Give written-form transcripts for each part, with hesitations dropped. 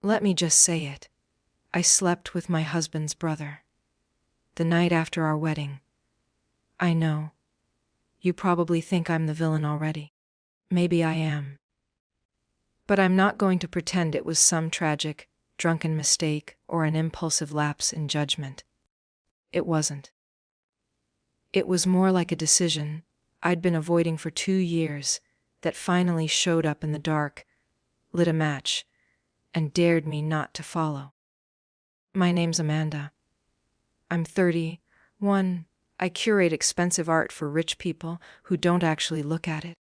Let me just say it. I slept with my husband's brother. The night after our wedding. I know. You probably think I'm the villain already. Maybe I am. But I'm not going to pretend it was some tragic, drunken mistake or an impulsive lapse in judgment. It wasn't. It was more like a decision I'd been avoiding for 2 years that finally showed up in the dark, lit a match, and dared me not to follow. My name's Amanda. I'm 31. I curate expensive art for rich people who don't actually look at it.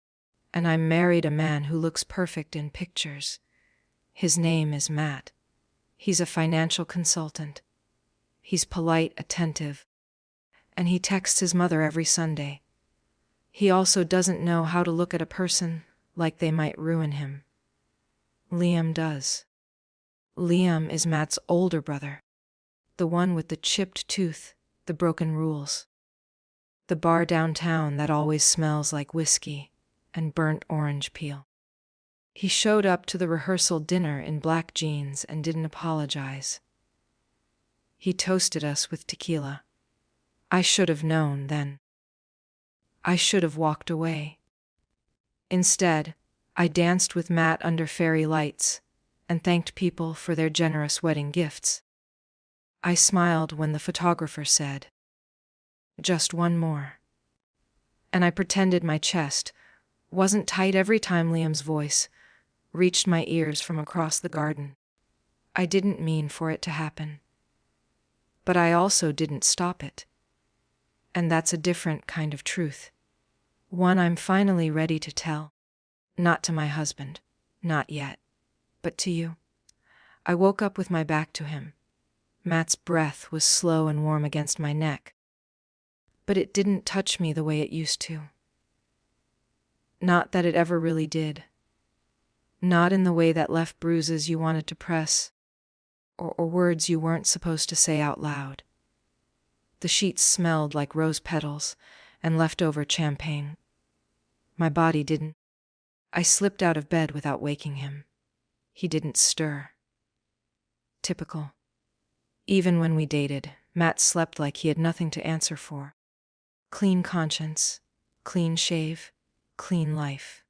And I married a man who looks perfect in pictures. His name is Matt. He's a financial consultant. He's polite, attentive, and he texts his mother every Sunday. He also doesn't know how to look at a person like they might ruin him. Liam does. Liam is Matt's older brother, the one with the chipped tooth, the broken rules. The bar downtown that always smells like whiskey and burnt orange peel. He showed up to the rehearsal dinner in black jeans and didn't apologize. He toasted us with tequila. I should have known then. I should have walked away. Instead, I danced with Matt under fairy lights and thanked people for their generous wedding gifts. I smiled when the photographer said, "Just one more." And I pretended my chest wasn't tight every time Liam's voice reached my ears from across the garden. I didn't mean for it to happen. But I also didn't stop it. And that's a different kind of truth. One I'm finally ready to tell. Not to my husband. Not yet. But to you. I woke up with my back to him. Matt's breath was slow and warm against my neck. But it didn't touch me the way it used to. Not that it ever really did. Not in the way that left bruises you wanted to press, or words you weren't supposed to say out loud. The sheets smelled like rose petals and leftover champagne. My body didn't. I slipped out of bed without waking him. He didn't stir. Typical. Even when we dated, Matt slept like he had nothing to answer for. Clean conscience, clean shave, clean life.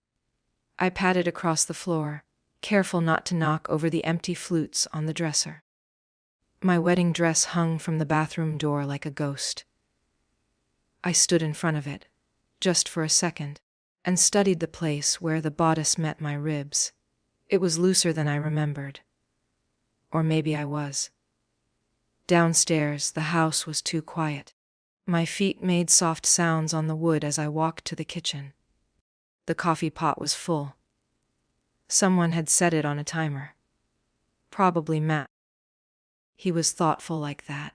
I padded across the floor, careful not to knock over the empty flutes on the dresser. My wedding dress hung from the bathroom door like a ghost. I stood in front of it, just for a second, and studied the place where the bodice met my ribs. It was looser than I remembered. Or maybe I was. Downstairs, the house was too quiet. My feet made soft sounds on the wood as I walked to the kitchen. The coffee pot was full. Someone had set it on a timer. Probably Matt. He was thoughtful like that.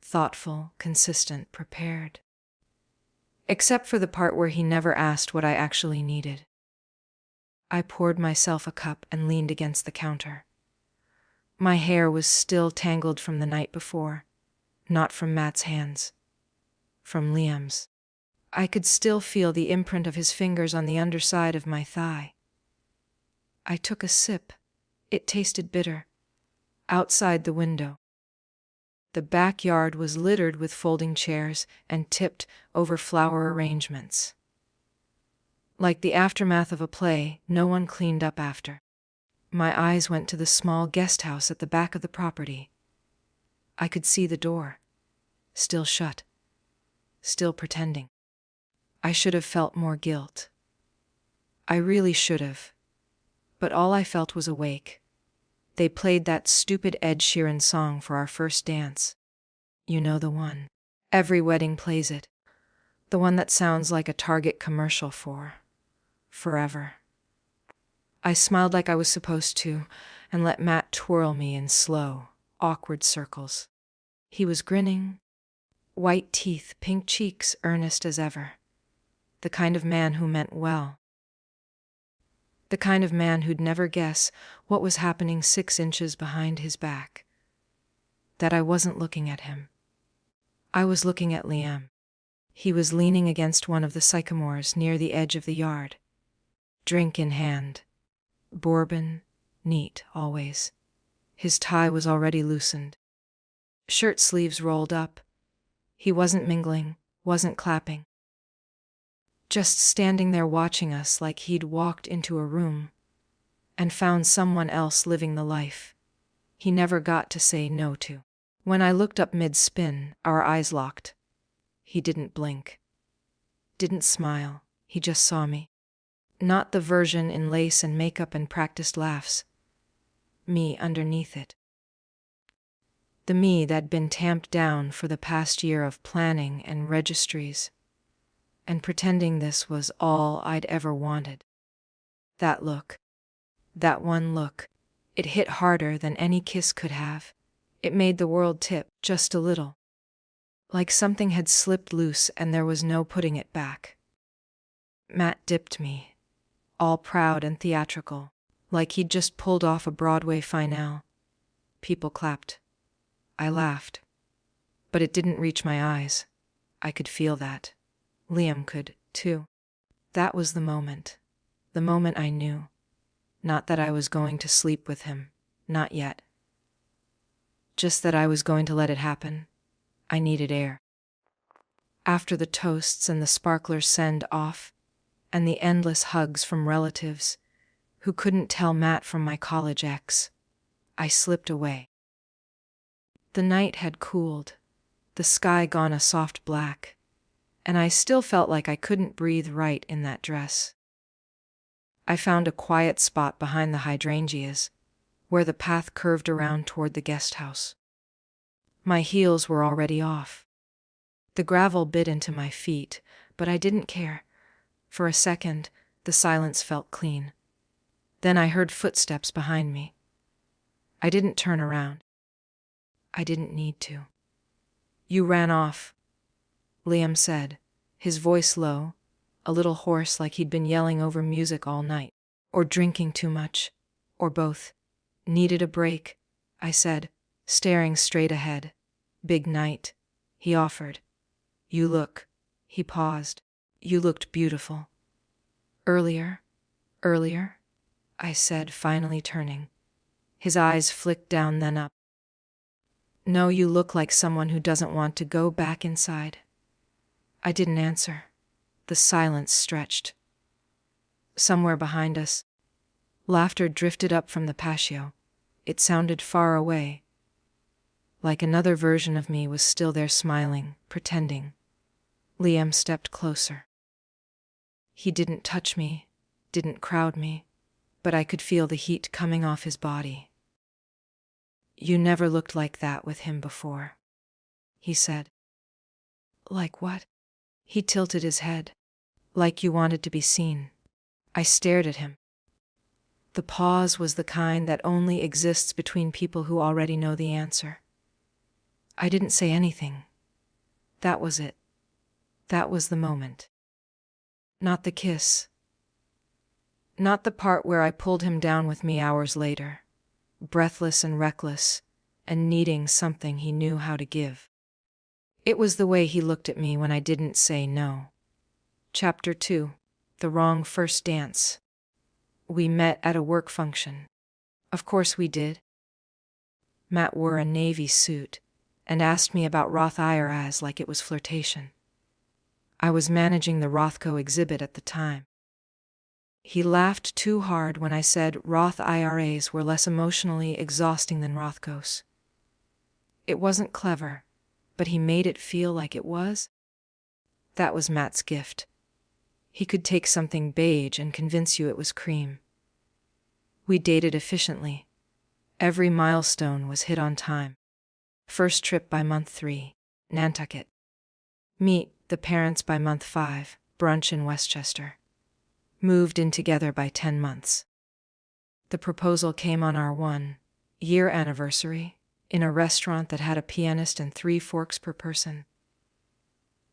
Thoughtful, consistent, prepared. Except for the part where he never asked what I actually needed. I poured myself a cup and leaned against the counter. My hair was still tangled from the night before, not from Matt's hands, from Liam's. I could still feel the imprint of his fingers on the underside of my thigh. I took a sip. It tasted bitter. Outside the window. The backyard was littered with folding chairs and tipped over flower arrangements. Like the aftermath of a play, no one cleaned up after. My eyes went to the small guest house at the back of the property. I could see the door. Still shut. Still pretending. I should have felt more guilt. I really should have. But all I felt was awake. They played that stupid Ed Sheeran song for our first dance. You know the one. Every wedding plays it. The one that sounds like a Target commercial for forever. I smiled like I was supposed to and let Matt twirl me in slow, awkward circles. He was grinning. White teeth, pink cheeks, earnest as ever. The kind of man who meant well. The kind of man who'd never guess what was happening 6 inches behind his back. That I wasn't looking at him. I was looking at Liam. He was leaning against one of the sycamores near the edge of the yard. Drink in hand. Bourbon, neat, always. His tie was already loosened. Shirt sleeves rolled up. He wasn't mingling, wasn't clapping. Just standing there watching us like he'd walked into a room and found someone else living the life he never got to say no to. When I looked up mid-spin, our eyes locked. He didn't blink. Didn't smile. He just saw me. Not the version in lace and makeup and practiced laughs. Me underneath it. The me that'd been tamped down for the past year of planning and registries, and pretending this was all I'd ever wanted. That look. That one look. It hit harder than any kiss could have. It made the world tip just a little. Like something had slipped loose and there was no putting it back. Matt dipped me, all proud and theatrical, like he'd just pulled off a Broadway finale. People clapped. I laughed. But it didn't reach my eyes. I could feel that. Liam could, too. That was the moment. The moment I knew. Not that I was going to sleep with him. Not yet. Just that I was going to let it happen. I needed air. After the toasts and the sparklers send off, and the endless hugs from relatives who couldn't tell Matt from my college ex, I slipped away. The night had cooled, the sky gone a soft black, and I still felt like I couldn't breathe right in that dress. I found a quiet spot behind the hydrangeas, where the path curved around toward the guest house. My heels were already off. The gravel bit into my feet, but I didn't care. For a second, the silence felt clean. Then I heard footsteps behind me. I didn't turn around. I didn't need to. You ran off, Liam said, his voice low, a little hoarse like he'd been yelling over music all night, or drinking too much, or both. Needed a break, I said, staring straight ahead. Big night, he offered. You look, he paused. You looked beautiful. Earlier, I said, finally turning. His eyes flicked down then up. No, you look like someone who doesn't want to go back inside. I didn't answer. The silence stretched. Somewhere behind us, laughter drifted up from the patio. It sounded far away, like another version of me was still there smiling, pretending. Liam stepped closer. He didn't touch me, didn't crowd me, but I could feel the heat coming off his body. You never looked like that with him before, he said. Like what? He tilted his head. Like you wanted to be seen. I stared at him. The pause was the kind that only exists between people who already know the answer. I didn't say anything. That was it. That was the moment. Not the kiss. Not the part where I pulled him down with me hours later, breathless and reckless, and needing something he knew how to give. It was the way he looked at me when I didn't say no. Chapter 2. The Wrong First Dance. We met at a work function. Of course we did. Matt wore a navy suit and asked me about Roth IRAs like it was flirtation. I was managing the Rothco exhibit at the time. He laughed too hard when I said Roth IRAs were less emotionally exhausting than Rothcos. It wasn't clever, but he made it feel like it was. That was Matt's gift. He could take something beige and convince you it was cream. We dated efficiently. Every milestone was hit on time. First trip by month 3, Nantucket. Meet the parents by month 5, brunch in Westchester. Moved in together by 10 months. The proposal came on our 1-year anniversary, in a restaurant that had a pianist and 3 forks per person.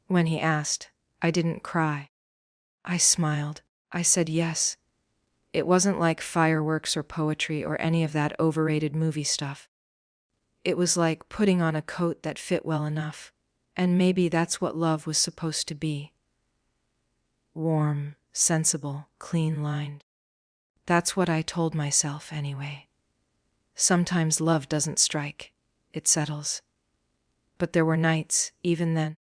When he asked, I didn't cry. I smiled. I said yes. It wasn't like fireworks or poetry or any of that overrated movie stuff. It was like putting on a coat that fit well enough, and maybe that's what love was supposed to be. Warm, sensible, clean-lined. That's what I told myself anyway. Sometimes love doesn't strike, it settles. But there were nights, even then,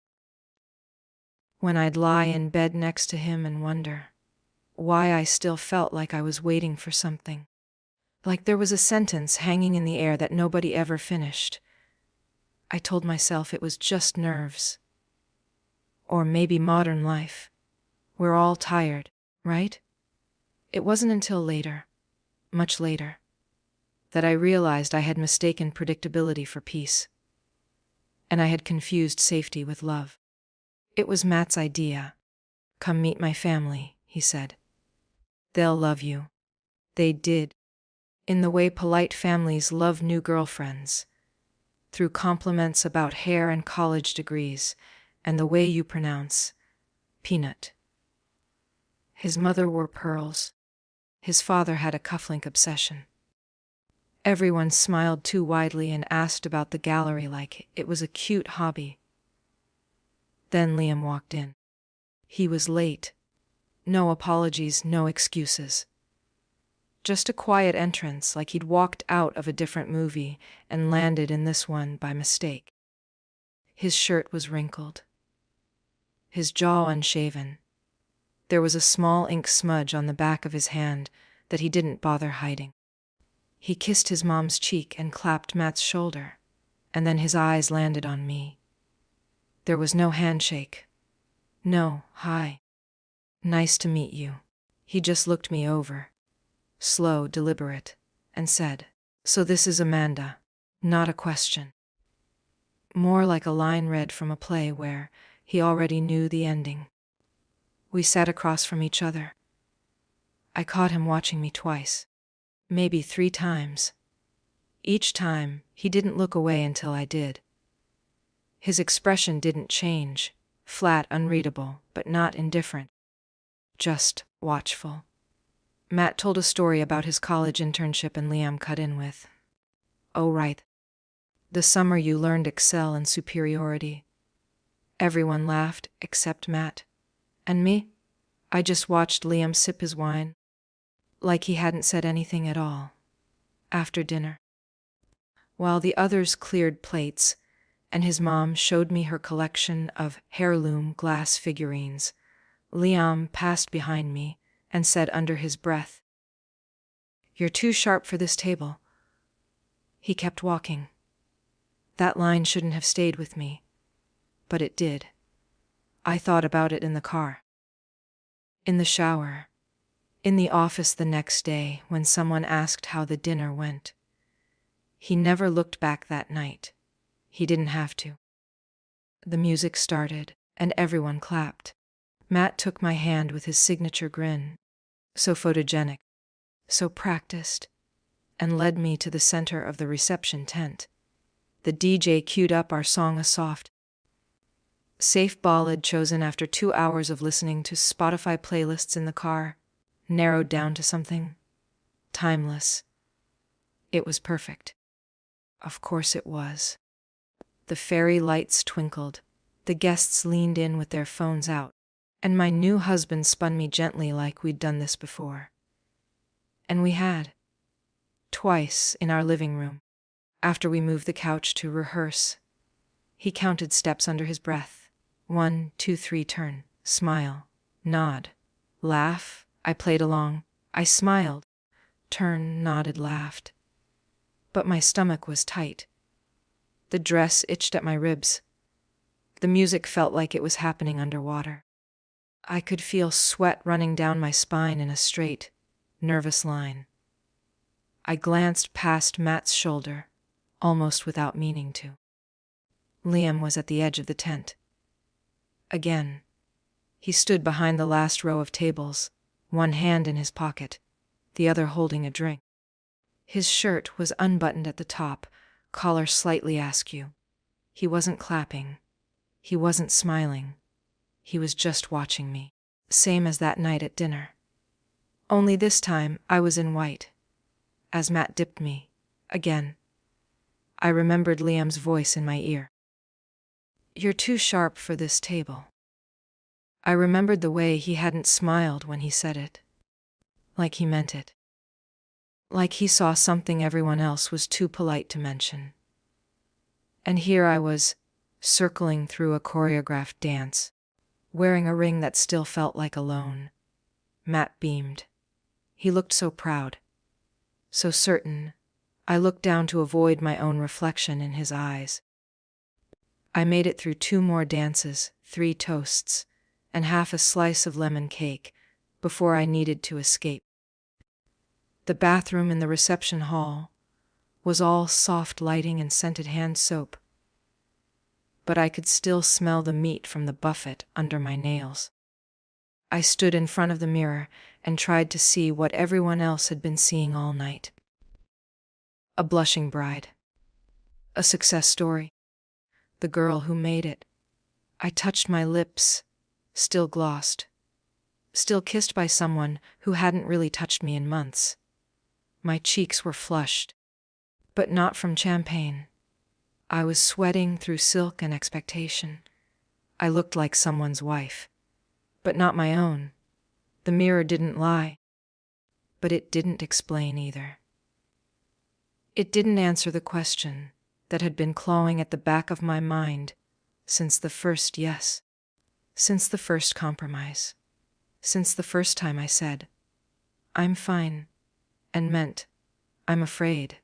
when I'd lie in bed next to him and wonder why I still felt like I was waiting for something. Like there was a sentence hanging in the air that nobody ever finished. I told myself it was just nerves. Or maybe modern life. We're all tired, right? It wasn't until later, much later, that I realized I had mistaken predictability for peace. And I had confused safety with love. It was Matt's idea. Come meet my family, he said. They'll love you. They did. In the way polite families love new girlfriends. Through compliments about hair and college degrees, and the way you pronounce peanut. His mother wore pearls. His father had a cufflink obsession. Everyone smiled too widely and asked about the gallery like it was a cute hobby. Then Liam walked in. He was late. No apologies, no excuses. Just a quiet entrance, like he'd walked out of a different movie and landed in this one by mistake. His shirt was wrinkled. His jaw unshaven. There was a small ink smudge on the back of his hand that he didn't bother hiding. He kissed his mom's cheek and clapped Matt's shoulder, and then his eyes landed on me. There was no handshake. No, hi. Nice to meet you. He just looked me over. Slow, deliberate, and said, "So this is Amanda." Not a question. More like a line read from a play where he already knew the ending. We sat across from each other. I caught him watching me twice, maybe 3 times. Each time, he didn't look away until I did. His expression didn't change, flat, unreadable, but not indifferent. Just watchful. Matt told a story about his college internship and Liam cut in with, "Oh right. The summer you learned Excel and superiority." Everyone laughed except Matt. And me? I just watched Liam sip his wine, like he hadn't said anything at all. After dinner, while the others cleared plates, and his mom showed me her collection of heirloom glass figurines, Liam passed behind me and said under his breath, "You're too sharp for this table." He kept walking. That line shouldn't have stayed with me, but it did. I thought about it in the car, in the shower, in the office the next day when someone asked how the dinner went. He never looked back that night. He didn't have to. The music started, and everyone clapped. Matt took my hand with his signature grin, so photogenic, so practiced, and led me to the center of the reception tent. The DJ queued up our song, a soft, safe ballad chosen after 2 hours of listening to Spotify playlists in the car, narrowed down to something timeless. It was perfect. Of course it was. The fairy lights twinkled, the guests leaned in with their phones out, and my new husband spun me gently like we'd done this before. And we had. Twice in our living room, after we moved the couch to rehearse. He counted steps under his breath. 1, 2, 3, turn, smile, nod, laugh. I played along. I smiled, turned, nodded, laughed. But my stomach was tight. The dress itched at my ribs. The music felt like it was happening underwater. I could feel sweat running down my spine in a straight, nervous line. I glanced past Matt's shoulder, almost without meaning to. Liam was at the edge of the tent. Again. He stood behind the last row of tables, one hand in his pocket, the other holding a drink. His shirt was unbuttoned at the top, collar slightly askew. He wasn't clapping. He wasn't smiling. He was just watching me, same as that night at dinner. Only this time I was in white. As Matt dipped me, again, I remembered Liam's voice in my ear. "You're too sharp for this table." I remembered the way he hadn't smiled when he said it, like he meant it. like he saw something everyone else was too polite to mention. And here I was, circling through a choreographed dance, wearing a ring that still felt like a loan. Matt beamed. He looked so proud, so certain. I looked down to avoid my own reflection in his eyes. I made it through 2 more dances, 3 toasts, and half a slice of lemon cake before I needed to escape. The bathroom in the reception hall was all soft lighting and scented hand soap, but I could still smell the meat from the buffet under my nails. I stood in front of the mirror and tried to see what everyone else had been seeing all night. A blushing bride. A success story. The girl who made it. I touched my lips, still glossed. Still kissed by someone who hadn't really touched me in months. My cheeks were flushed, but not from champagne. I was sweating through silk and expectation. I looked like someone's wife, but not my own. The mirror didn't lie, but it didn't explain either. It didn't answer the question that had been clawing at the back of my mind since the first yes, since the first compromise, since the first time I said, "I'm fine," and meant, "I'm afraid."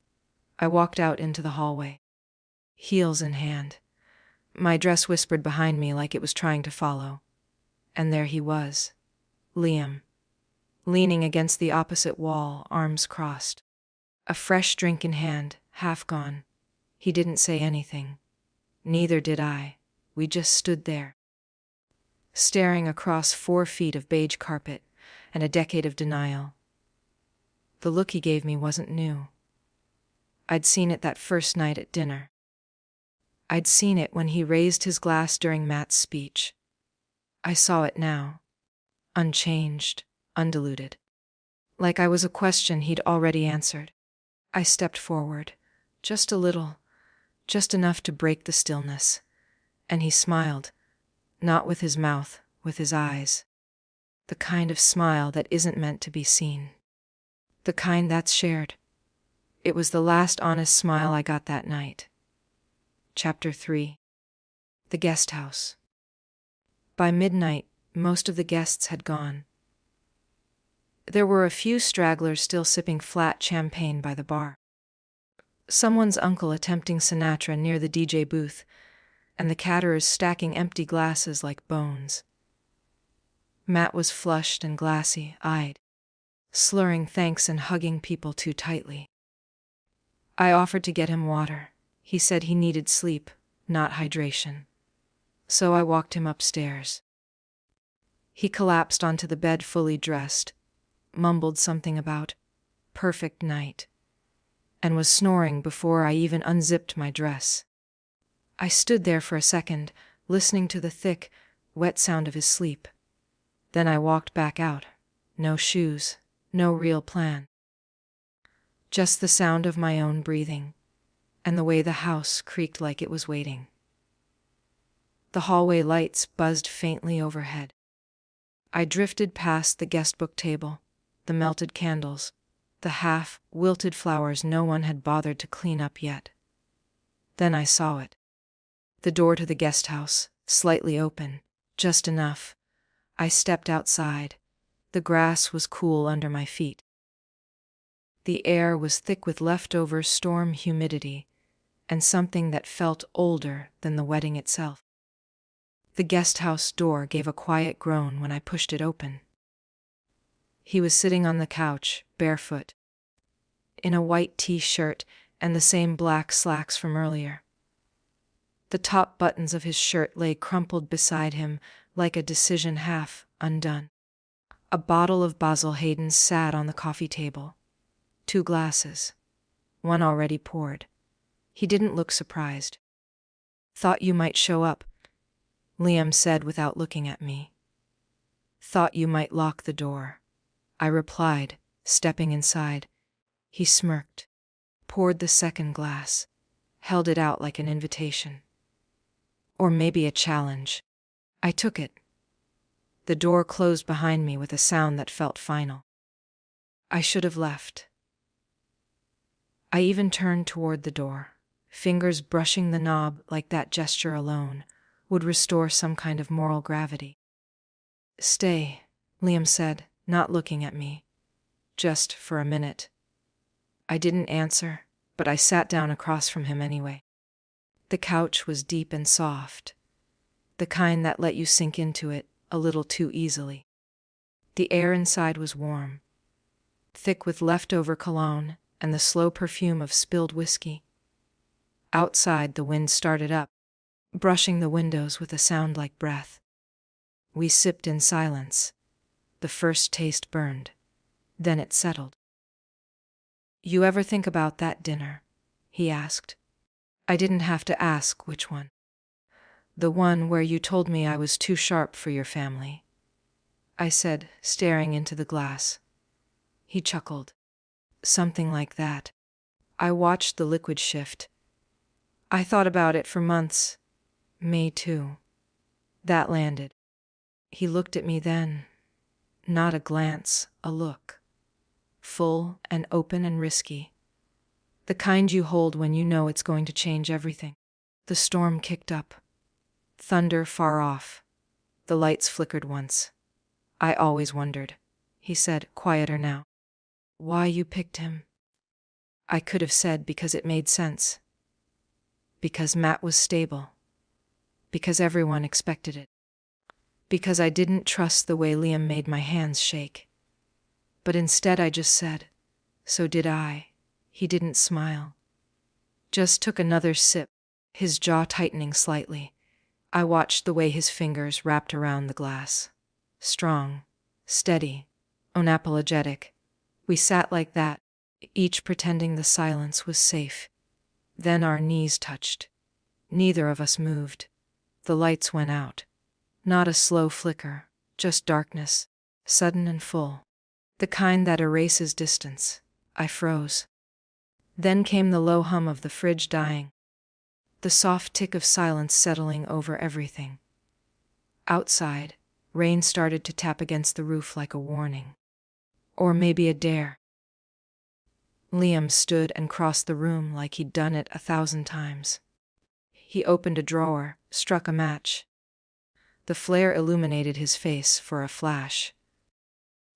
I walked out into the hallway, heels in hand. My dress whispered behind me like it was trying to follow. And there he was, Liam, leaning against the opposite wall, arms crossed. A fresh drink in hand, half gone. He didn't say anything. Neither did I. We just stood there, staring across 4 feet of beige carpet and a decade of denial. The look he gave me wasn't new. I'd seen it that first night at dinner. I'd seen it when he raised his glass during Matt's speech. I saw it now, unchanged, undiluted, like I was a question he'd already answered. I stepped forward, just a little, just enough to break the stillness, and he smiled, not with his mouth, with his eyes. The kind of smile that isn't meant to be seen. The kind that's shared. It was the last honest smile I got that night. Chapter 3. The Guest House. By midnight, most of the guests had gone. There were a few stragglers still sipping flat champagne by the bar. Someone's uncle attempting Sinatra near the DJ booth, and the caterers stacking empty glasses like bones. Matt was flushed and glassy-eyed, slurring thanks and hugging people too tightly. I offered to get him water. He said he needed sleep, not hydration. So I walked him upstairs. He collapsed onto the bed fully dressed, mumbled something about perfect night, and was snoring before I even unzipped my dress. I stood there for a second, listening to the thick, wet sound of his sleep. Then I walked back out. No shoes, no real plan. Just the sound of my own breathing, and the way the house creaked like it was waiting. The hallway lights buzzed faintly overhead. I drifted past the guest book table, the melted candles, the half-wilted flowers no one had bothered to clean up yet. Then I saw it. The door to the guest house, slightly open, just enough. I stepped outside. The grass was cool under my feet. The air was thick with leftover storm humidity, and something that felt older than the wedding itself. The guest house door gave a quiet groan when I pushed it open. He was sitting on the couch, barefoot, in a white t-shirt and the same black slacks from earlier. The top buttons of his shirt lay crumpled beside him like a decision half undone. A bottle of Basil Hayden's sat on the coffee table. 2 glasses. One already poured. He didn't look surprised. "Thought you might show up," Liam said without looking at me. "Thought you might lock the door," I replied, stepping inside. He smirked, poured the second glass, held it out like an invitation. Or maybe a challenge. I took it. The door closed behind me with a sound that felt final. I should have left. I even turned toward the door, fingers brushing the knob like that gesture alone would restore some kind of moral gravity. "Stay," Liam said, not looking at me. "Just for a minute." I didn't answer, but I sat down across from him anyway. The couch was deep and soft, the kind that let you sink into it a little too easily. The air inside was warm, thick with leftover cologne and the slow perfume of spilled whiskey. Outside, the wind started up, brushing the windows with a sound like breath. We sipped in silence. The first taste burned. Then it settled. "You ever think about that dinner?" he asked. I didn't have to ask which one. "The one where you told me I was too sharp for your family," I said, staring into the glass. He chuckled. "Something like that." I watched the liquid shift. "I thought about it for months. Me too." That landed. He looked at me then. Not a glance, a look. Full and open and risky. The kind you hold when you know it's going to change everything. The storm kicked up. Thunder far off. The lights flickered once. "I always wondered," he said, quieter now, "why you picked him." I could have said because it made sense. Because Matt was stable. Because everyone expected it. Because I didn't trust the way Liam made my hands shake. But instead I just said, "So did I." He didn't smile. Just took another sip, his jaw tightening slightly. I watched the way his fingers wrapped around the glass. Strong, steady, unapologetic. We sat like that, each pretending the silence was safe. Then our knees touched. Neither of us moved. The lights went out. Not a slow flicker, just darkness, sudden and full. The kind that erases distance. I froze. Then came the low hum of the fridge dying. The soft tick of silence settling over everything. Outside, rain started to tap against the roof like a warning. Or maybe a dare. Liam stood and crossed the room like he'd done it 1,000 times. He opened a drawer, struck a match. The flare illuminated his face for a flash.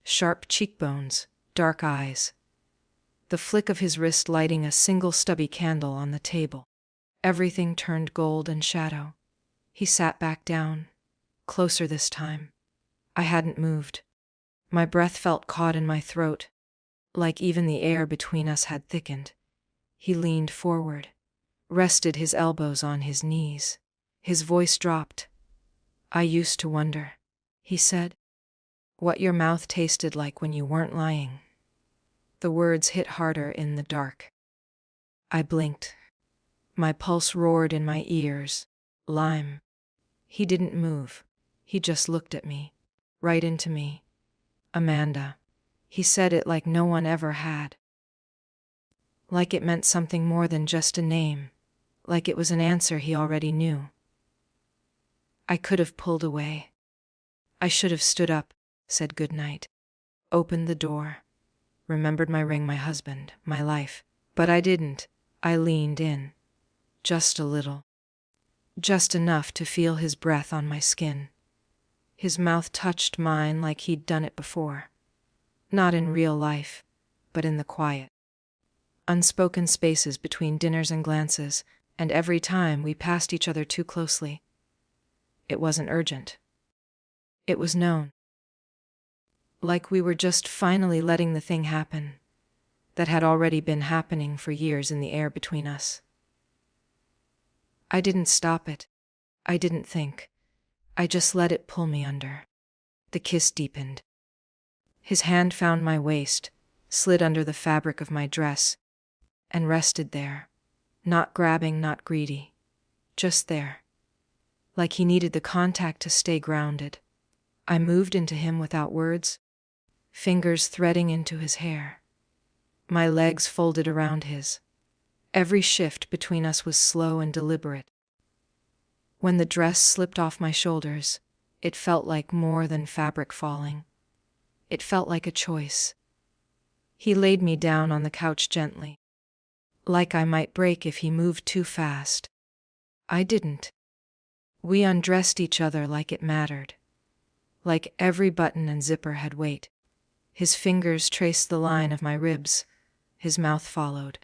Sharp cheekbones, dark eyes. The flick of his wrist lighting a single stubby candle on the table. Everything turned gold and shadow. He sat back down, closer this time. I hadn't moved. My breath felt caught in my throat, like even the air between us had thickened. He leaned forward, rested his elbows on his knees. His voice dropped. "I used to wonder," he said, "what your mouth tasted like when you weren't lying." The words hit harder in the dark. I blinked. My pulse roared in my ears. Lime. He didn't move. He just looked at me. Right into me. "Amanda." He said it like no one ever had. Like it meant something more than just a name. Like it was an answer he already knew. I could have pulled away. I should have stood up, said goodnight. Opened the door. Remembered my ring, my husband, my life. But I didn't. I leaned in. Just a little. Just enough to feel his breath on my skin. His mouth touched mine like he'd done it before. Not in real life, but in the quiet. Unspoken spaces between dinners and glances, and every time we passed each other too closely. It wasn't urgent. It was known. Like we were just finally letting the thing happen that had already been happening for years in the air between us. I didn't stop it. I didn't think. I just let it pull me under. The kiss deepened. His hand found my waist, slid under the fabric of my dress, and rested there, not grabbing, not greedy, just there. Like he needed the contact to stay grounded. I moved into him without words, fingers threading into his hair. My legs folded around his. Every shift between us was slow and deliberate. When the dress slipped off my shoulders, it felt like more than fabric falling. It felt like a choice. He laid me down on the couch gently. like I might break if he moved too fast. I didn't. We undressed each other like it mattered, like every button and zipper had weight. His fingers traced the line of my ribs. His mouth followed.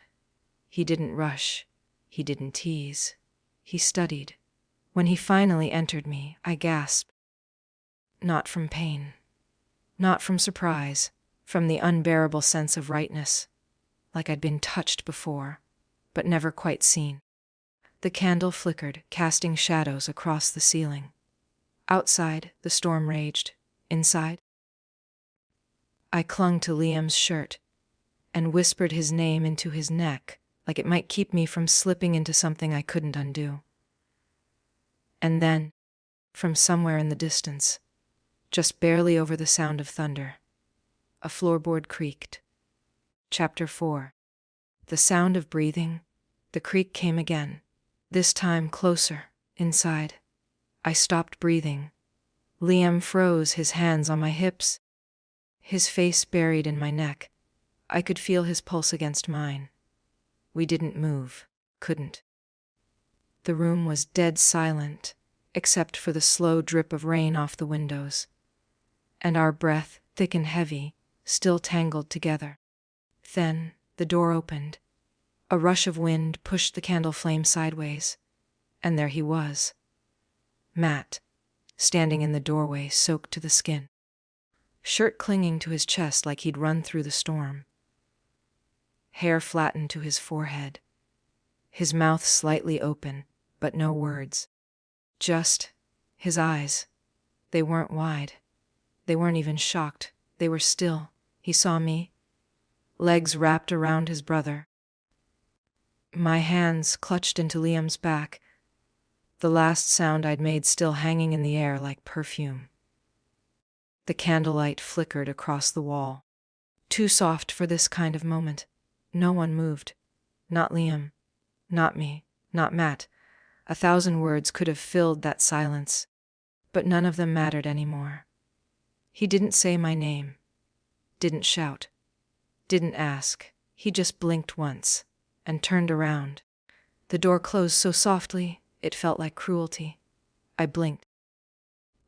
He didn't rush. He didn't tease. He studied. When he finally entered me, I gasped. Not from pain. Not from surprise. From the unbearable sense of rightness. Like I'd been touched before, but never quite seen. The candle flickered, casting shadows across the ceiling. Outside, the storm raged. Inside, I clung to Liam's shirt and whispered his name into his neck, like it might keep me from slipping into something I couldn't undo. And then, from somewhere in the distance, just barely over the sound of thunder, a floorboard creaked. Chapter 4. The sound of breathing. The creak came again, this time closer, inside. I stopped breathing. Liam froze, his hands on my hips, his face buried in my neck. I could feel his pulse against mine. We didn't move, couldn't. The room was dead silent, except for the slow drip of rain off the windows, and our breath, thick and heavy, still tangled together. Then the door opened. A rush of wind pushed the candle flame sideways, and there he was. Matt, standing in the doorway, soaked to the skin, shirt clinging to his chest like he'd run through the storm. Hair flattened to his forehead, his mouth slightly open, but no words. Just his eyes. They weren't wide. They weren't even shocked. They were still. He saw me, legs wrapped around his brother. My hands clutched into Liam's back, the last sound I'd made still hanging in the air like perfume. The candlelight flickered across the wall. Too soft for this kind of moment. No one moved. Not Liam. Not me. Not Matt. 1,000 words could have filled that silence, but none of them mattered anymore. He didn't say my name. Didn't shout. Didn't ask. He just blinked once and turned around. The door closed so softly, it felt like cruelty. I blinked.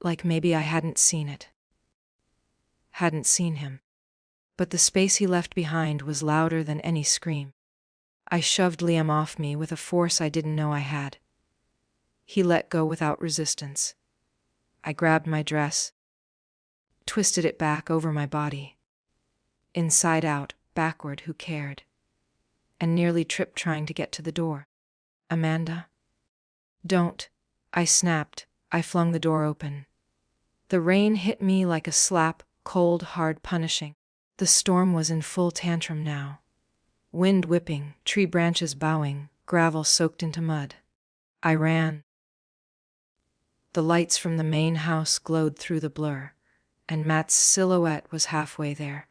Like maybe I hadn't seen it. Hadn't seen him. But the space he left behind was louder than any scream. I shoved Liam off me with a force I didn't know I had. He let go without resistance. I grabbed my dress, twisted it back over my body. Inside out, backward, who cared? And nearly tripped trying to get to the door. Amanda? Don't, I snapped. I flung the door open. The rain hit me like a slap, cold, hard, punishing. The storm was in full tantrum now. Wind whipping, tree branches bowing, gravel soaked into mud. I ran. The lights from the main house glowed through the blur, and Matt's silhouette was halfway there,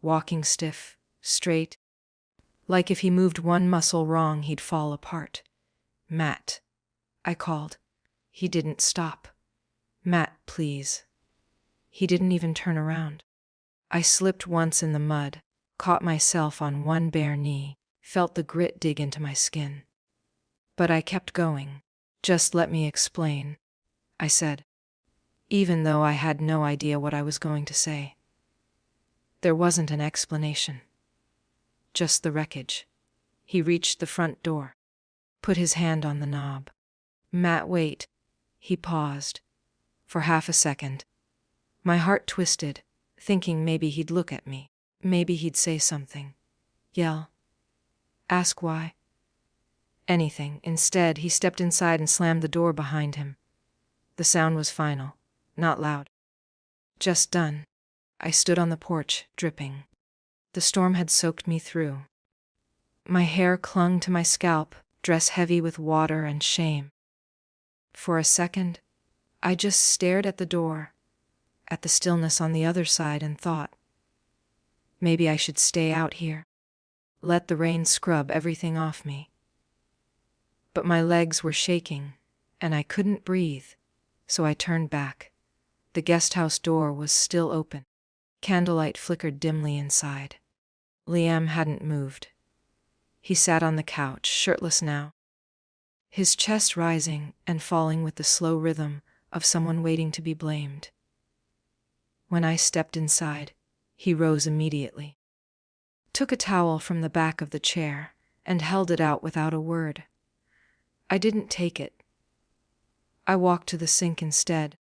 walking stiff, straight, like if he moved one muscle wrong he'd fall apart. Matt, I called. He didn't stop. Matt, please. He didn't even turn around. I slipped once in the mud, caught myself on one bare knee, felt the grit dig into my skin. But I kept going. Just let me explain, I said, even though I had no idea what I was going to say. There wasn't an explanation. Just the wreckage. He reached the front door, put his hand on the knob. Matt, wait. He paused. For half a second. My heart twisted, thinking maybe he'd look at me. Maybe he'd say something. Yell. Ask why. Anything. Instead, he stepped inside and slammed the door behind him. The sound was final, not loud. Just done. I stood on the porch, dripping. The storm had soaked me through. My hair clung to my scalp, dress heavy with water and shame. For a second, I just stared at the door, at the stillness on the other side, and thought, maybe I should stay out here, let the rain scrub everything off me. But my legs were shaking, and I couldn't breathe, so I turned back. The guest house door was still open. Candlelight flickered dimly inside. Liam hadn't moved. He sat on the couch, shirtless now, his chest rising and falling with the slow rhythm of someone waiting to be blamed. When I stepped inside, he rose immediately, took a towel from the back of the chair, and held it out without a word. I didn't take it. I walked to the sink instead,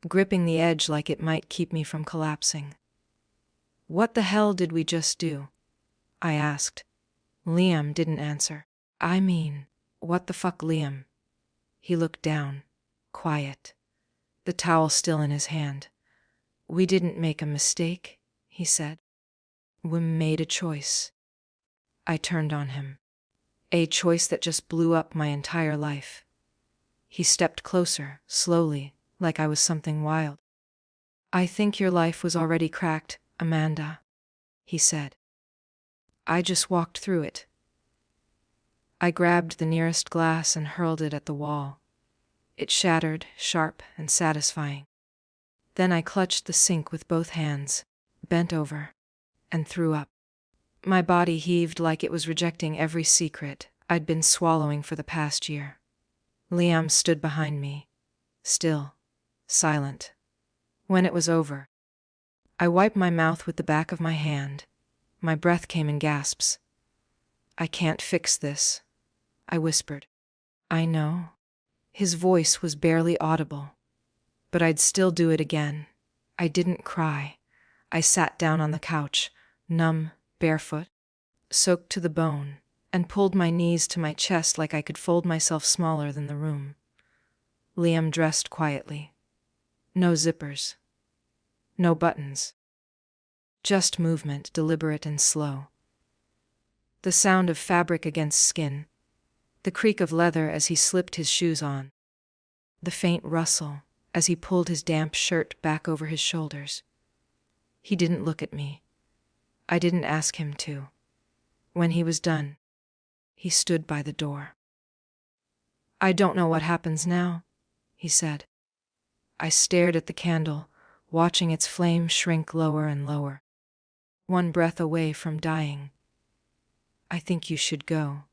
gripping the edge like it might keep me from collapsing. "What the hell did we just do?" I asked. Liam didn't answer. "I mean, what the fuck, Liam?" He looked down, quiet, the towel still in his hand. "We didn't make a mistake," he said. "We made a choice." I turned on him. A choice that just blew up my entire life. He stepped closer, slowly, like I was something wild. "I think your life was already cracked, Amanda," he said. "I just walked through it." I grabbed the nearest glass and hurled it at the wall. It shattered, sharp and satisfying. Then I clutched the sink with both hands, bent over, and threw up. My body heaved like it was rejecting every secret I'd been swallowing for the past year. Liam stood behind me, still, silent. When it was over, I wiped my mouth with the back of my hand. My breath came in gasps. "I can't fix this," I whispered. "I know." His voice was barely audible, but I'd still do it again. I didn't cry. I sat down on the couch, numb, barefoot, soaked to the bone, and pulled my knees to my chest like I could fold myself smaller than the room. Liam dressed quietly. No zippers. No buttons. Just movement, deliberate and slow. The sound of fabric against skin, the creak of leather as he slipped his shoes on, the faint rustle as he pulled his damp shirt back over his shoulders. He didn't look at me. I didn't ask him to. When he was done, he stood by the door. "I don't know what happens now," he said. I stared at the candle, watching its flame shrink lower and lower. One breath away from dying. "I think you should go."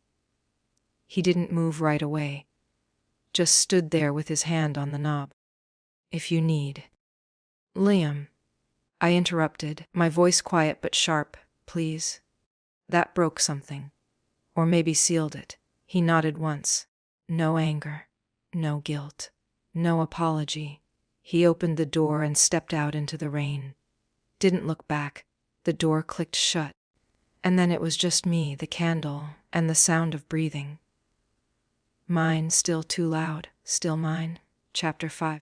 He didn't move right away, just stood there with his hand on the knob. "If you need." "Liam," I interrupted, my voice quiet but sharp, "please." That broke something. Or maybe sealed it. He nodded once. No anger. No guilt. No apology. He opened the door and stepped out into the rain. Didn't look back. The door clicked shut. And then it was just me, the candle, and the sound of breathing. Mine still too loud, still mine. Chapter 5.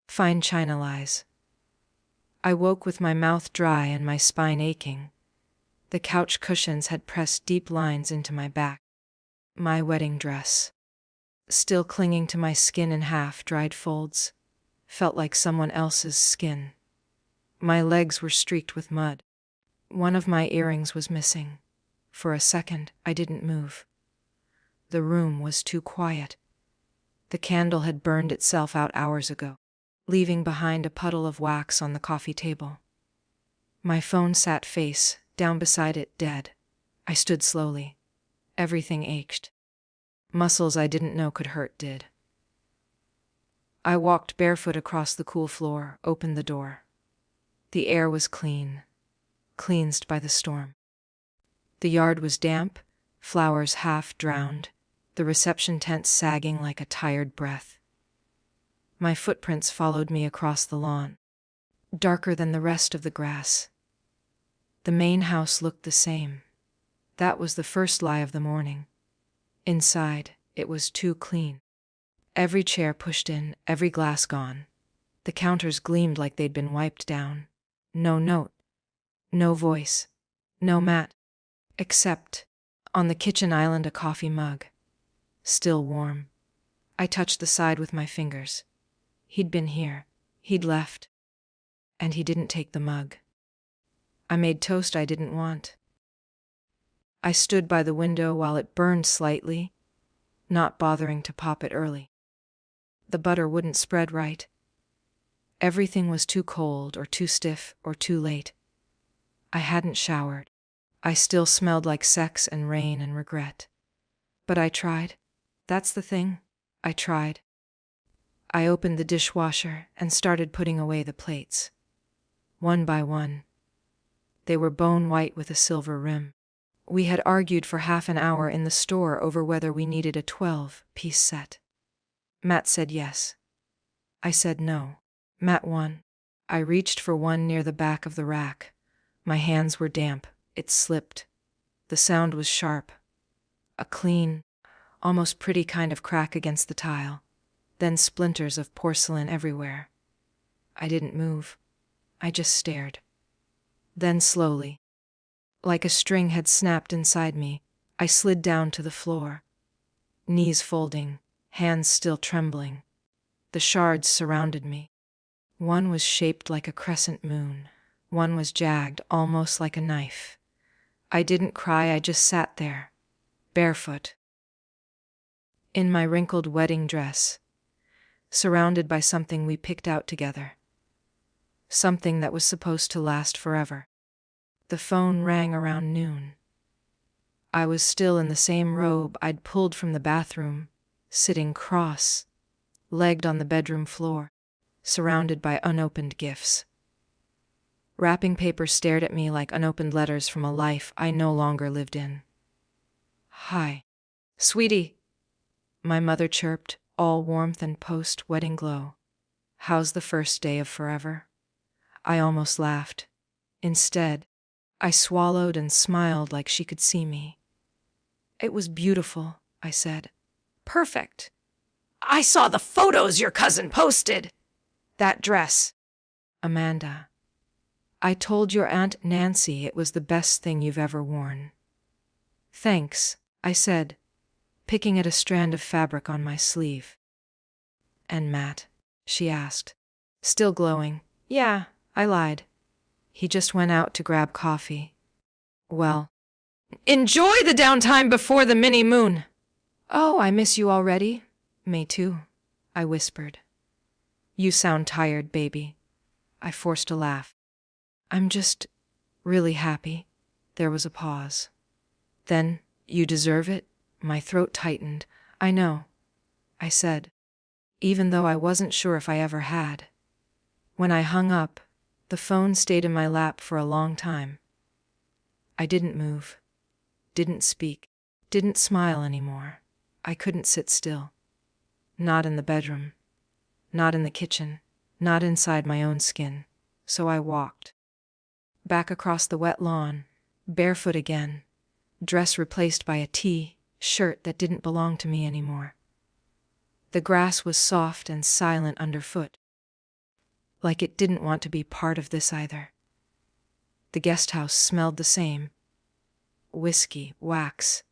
Fine China Lies. I woke with my mouth dry and my spine aching. The couch cushions had pressed deep lines into my back. My wedding dress, still clinging to my skin in half-dried folds, felt like someone else's skin. My legs were streaked with mud. One of my earrings was missing. For a second, I didn't move. The room was too quiet. The candle had burned itself out hours ago, leaving behind a puddle of wax on the coffee table. My phone sat face down beside it, dead. I stood slowly. Everything ached. Muscles I didn't know could hurt did. I walked barefoot across the cool floor, opened the door. The air was clean, cleansed by the storm. The yard was damp, flowers half drowned, the reception tent sagging like a tired breath. My footprints followed me across the lawn, darker than the rest of the grass. The main house looked the same. That was the first lie of the morning. Inside, it was too clean. Every chair pushed in, every glass gone. The counters gleamed like they'd been wiped down. No note, no voice, no mat, except, on the kitchen island, a coffee mug. Still warm. I touched the side with my fingers. He'd been here. He'd left. And he didn't take the mug. I made toast I didn't want. I stood by the window while it burned slightly, not bothering to pop it early. The butter wouldn't spread right. Everything was too cold or too stiff or too late. I hadn't showered. I still smelled like sex and rain and regret. But I tried. That's the thing. I tried. I opened the dishwasher and started putting away the plates. One by one. They were bone white with a silver rim. We had argued for half an hour in the store over whether we needed a 12-piece set. Matt said yes. I said no. Matt won. I reached for one near the back of the rack. My hands were damp. It slipped. The sound was sharp. A clean, almost pretty kind of crack against the tile. Then splinters of porcelain everywhere. I didn't move. I just stared. Then slowly, like a string had snapped inside me, I slid down to the floor. Knees folding, hands still trembling. The shards surrounded me. One was shaped like a crescent moon. One was jagged, almost like a knife. I didn't cry, I just sat there, barefoot, in my wrinkled wedding dress, surrounded by something we picked out together. Something that was supposed to last forever. The phone rang around noon. I was still in the same robe I'd pulled from the bathroom, sitting cross-legged on the bedroom floor, surrounded by unopened gifts. Wrapping paper stared at me like unopened letters from a life I no longer lived in. "Hi, sweetie," my mother chirped, all warmth and post-wedding glow. "How's the first day of forever?" I almost laughed. Instead, I swallowed and smiled like she could see me. "It was beautiful," I said. "Perfect. I saw the photos your cousin posted." "That dress." "Amanda, I told your Aunt Nancy it was the best thing you've ever worn." "Thanks," I said, picking at a strand of fabric on my sleeve. "And Matt?" she asked, still glowing. "Yeah," I lied. "He just went out to grab coffee." "Well, enjoy the downtime before the mini-moon." "Oh, I miss you already." "Me too," I whispered. "You sound tired, baby." I forced a laugh. "I'm just really happy." There was a pause. "Then you deserve it." My throat tightened. "I know," I said, even though I wasn't sure if I ever had. When I hung up, the phone stayed in my lap for a long time. I didn't move, didn't speak, didn't smile anymore. I couldn't sit still. Not in the bedroom, not in the kitchen, not inside my own skin. So I walked. Back across the wet lawn, barefoot again, dress replaced by a T-shirt that didn't belong to me anymore. The grass was soft and silent underfoot, like it didn't want to be part of this either. The guest house smelled the same. Whiskey, wax,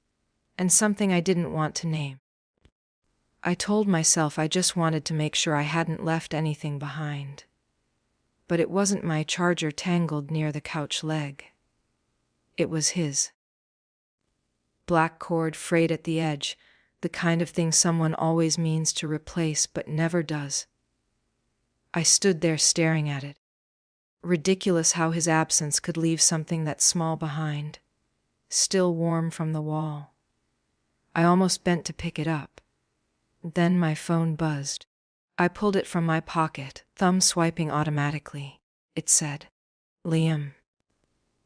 and something I didn't want to name. I told myself I just wanted to make sure I hadn't left anything behind. But it wasn't my charger tangled near the couch leg. It was his. Black cord frayed at the edge, the kind of thing someone always means to replace but never does. I stood there staring at it. Ridiculous how his absence could leave something that small behind, still warm from the wall. I almost bent to pick it up. Then my phone buzzed. I pulled it from my pocket, thumb swiping automatically. It said, "Liam,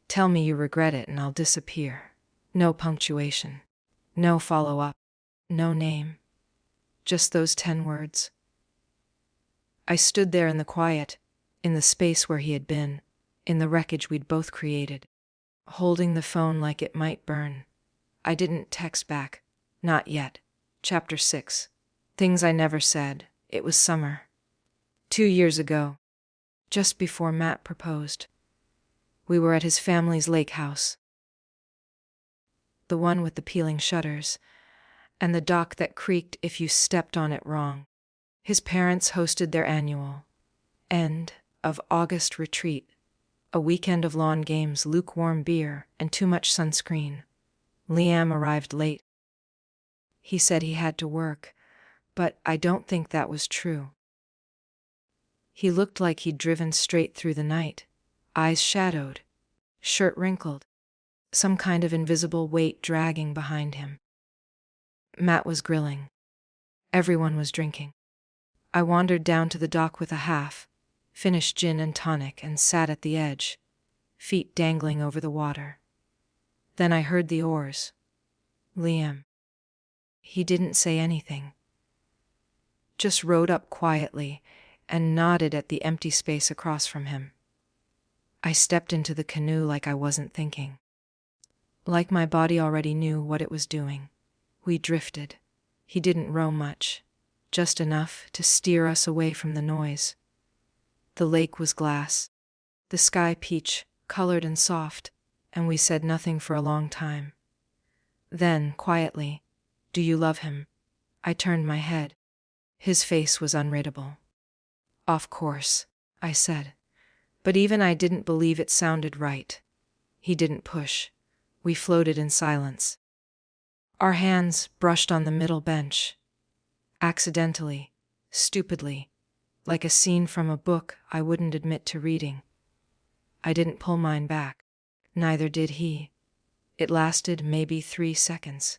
tell me you regret it and I'll disappear." No punctuation, no follow-up, no name. Just those 10 words. I stood there in the quiet, in the space where he had been, in the wreckage we'd both created, holding the phone like it might burn. I didn't text back. Not yet. Chapter 6. Things I never said. It was summer. 2 years ago. Just before Matt proposed. We were at his family's lake house. The one with the peeling shutters, and the dock that creaked if you stepped on it wrong. His parents hosted their annual end of August retreat, a weekend of lawn games, lukewarm beer, and too much sunscreen. Liam arrived late. He said he had to work, but I don't think that was true. He looked like he'd driven straight through the night, eyes shadowed, shirt wrinkled, some kind of invisible weight dragging behind him. Matt was grilling. Everyone was drinking. I wandered down to the dock with a finished gin and tonic and sat at the edge, feet dangling over the water. Then I heard the oars. Liam. He didn't say anything. Just rowed up quietly and nodded at the empty space across from him. I stepped into the canoe like I wasn't thinking. Like my body already knew what it was doing. We drifted. He didn't row much, just enough to steer us away from the noise. The lake was glass, the sky peach, colored and soft, and we said nothing for a long time. Then, quietly, "Do you love him?" I turned my head. His face was unreadable. "Of course," I said. But even I didn't believe it sounded right. He didn't push. We floated in silence. Our hands brushed on the middle bench. Accidentally, stupidly, like a scene from a book I wouldn't admit to reading. I didn't pull mine back. Neither did he. It lasted maybe 3 seconds.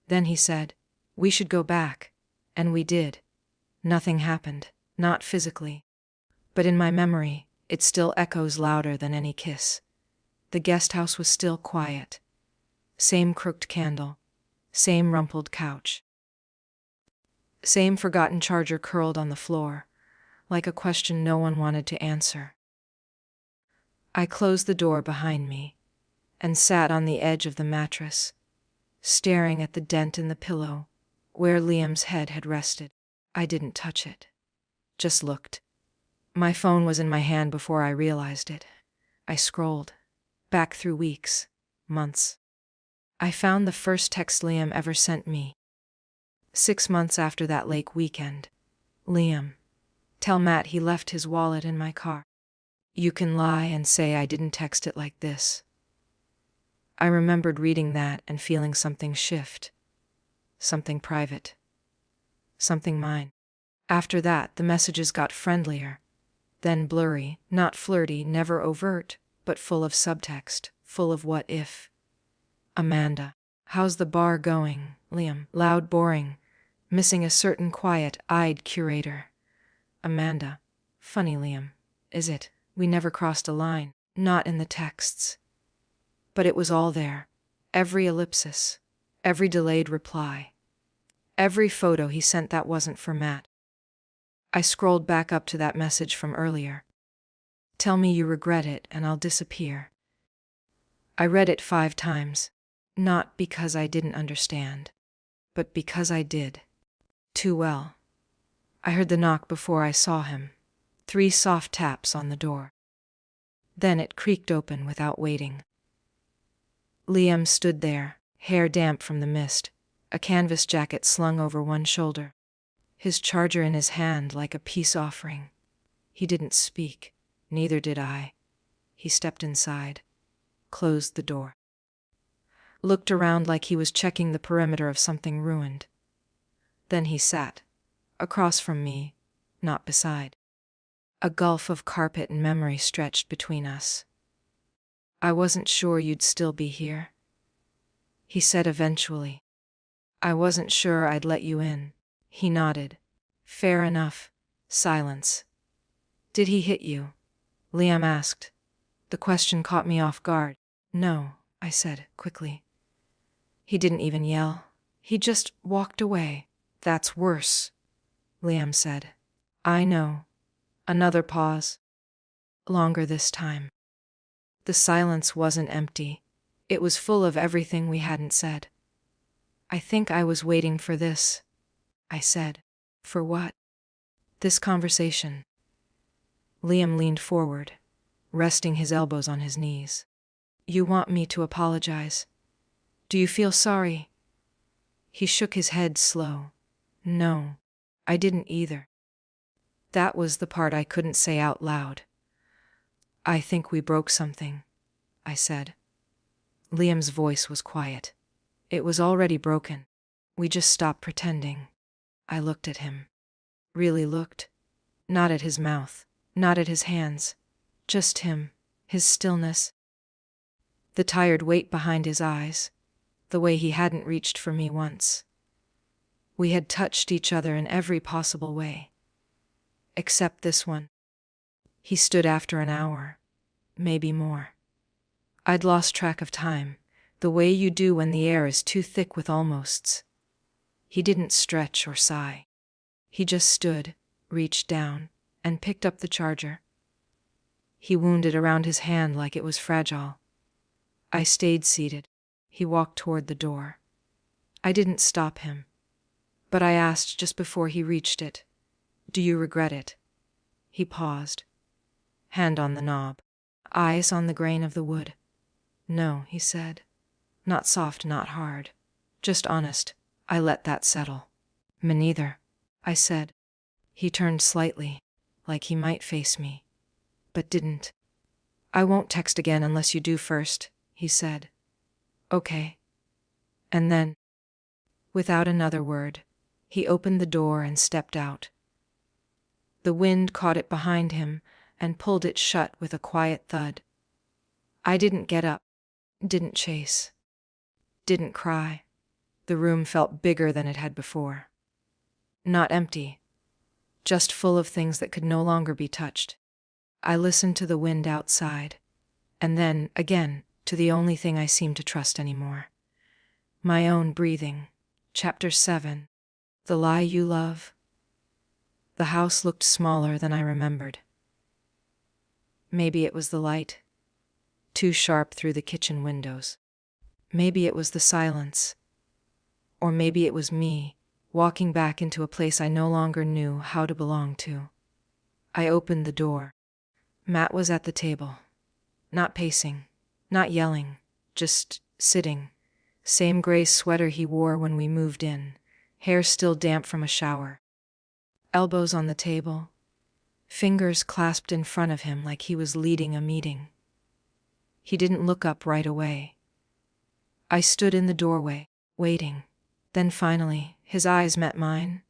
Then he said, "We should go back." And we did. Nothing happened, not physically. But in my memory, it still echoes louder than any kiss. The guest house was still quiet. Same crooked candle. Same rumpled couch. Same forgotten charger curled on the floor, like a question no one wanted to answer. I closed the door behind me and sat on the edge of the mattress, staring at the dent in the pillow where Liam's head had rested. I didn't touch it, just looked. My phone was in my hand before I realized it. I scrolled, back through weeks, months. I found the first text Liam ever sent me. 6 months after that lake weekend. "Liam, tell Matt he left his wallet in my car. You can lie and say I didn't text it like this." I remembered reading that and feeling something shift. Something private. Something mine. After that, the messages got friendlier. Then blurry, not flirty, never overt, but full of subtext, full of what if. "Amanda, how's the bar going?" Liam, loud, boring, missing a certain quiet-eyed curator. "Amanda, funny Liam, is it? We never crossed a line, not in the texts." But it was all there, every ellipsis, every delayed reply, every photo he sent that wasn't for Matt. I scrolled back up to that message from earlier. "Tell me you regret it and I'll disappear." I read it 5 times, not because I didn't understand, but because I did. Too well. I heard the knock before I saw him. 3 soft taps on the door. Then it creaked open without waiting. Liam stood there, hair damp from the mist, a canvas jacket slung over one shoulder, his charger in his hand like a peace offering. He didn't speak, neither did I. He stepped inside, closed the door, looked around like he was checking the perimeter of something ruined. Then he sat, across from me, not beside. A gulf of carpet and memory stretched between us. "I wasn't sure you'd still be here," he said eventually. "I wasn't sure I'd let you in." He nodded. "Fair enough." Silence. "Did he hit you?" Liam asked. The question caught me off guard. "No," I said, quickly. "He didn't even yell. He just walked away." "That's worse," Liam said. "I know." Another pause. Longer this time. The silence wasn't empty. It was full of everything we hadn't said. "I think I was waiting for this," I said. "For what?" "This conversation." Liam leaned forward, resting his elbows on his knees. "You want me to apologize? Do you feel sorry?" He shook his head slow. "No, I didn't either." That was the part I couldn't say out loud. "I think we broke something," I said. Liam's voice was quiet. "It was already broken. We just stopped pretending." I looked at him. Really looked. Not at his mouth, not at his hands. Just him, his stillness. the tired weight behind his eyes, the way he hadn't reached for me once. We had touched each other in every possible way. Except this one. He stood after an hour, maybe more. I'd lost track of time, the way you do when the air is too thick with almosts. He didn't stretch or sigh. He just stood, reached down, and picked up the charger. He wound it around his hand like it was fragile. I stayed seated. He walked toward the door. I didn't stop him, but I asked just before he reached it, "Do you regret it?" He paused, hand on the knob, eyes on the grain of the wood. "No," he said. "Not soft, not hard. Just honest." I let that settle. "Me neither," I said. He turned slightly, like he might face me, but didn't. "I won't text again unless you do first," he said. "Okay." And then, without another word, he opened the door and stepped out. The wind caught it behind him and pulled it shut with a quiet thud. I didn't get up, didn't chase, didn't cry. The room felt bigger than it had before. Not empty, just full of things that could no longer be touched. I listened to the wind outside, and then, again, to the only thing I seemed to trust anymore. My own breathing. Chapter 7. The Lie You Love. The house looked smaller than I remembered. Maybe it was the light, too sharp through the kitchen windows. Maybe it was the silence. Or maybe it was me, walking back into a place I no longer knew how to belong to. I opened the door. Matt was at the table. Not pacing, not yelling, just sitting. Same gray sweater he wore when we moved in, hair still damp from a shower. Elbows on the table, fingers clasped in front of him like he was leading a meeting. He didn't look up right away. I stood in the doorway, waiting. Then finally, his eyes met mine.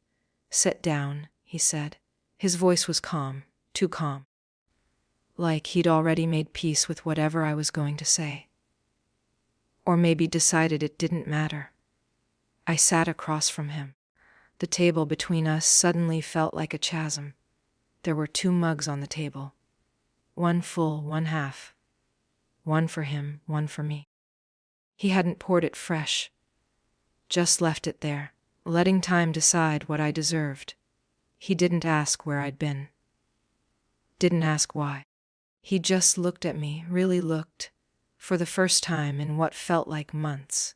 "Sit down," he said. His voice was calm, too calm. Like he'd already made peace with whatever I was going to say. Or maybe decided it didn't matter. I sat across from him. The table between us suddenly felt like a chasm. There were 2 mugs on the table. One full, one half. One for him, one for me. He hadn't poured it fresh. Just left it there, letting time decide what I deserved. He didn't ask where I'd been. Didn't ask why. He just looked at me, really looked, for the first time in what felt like months,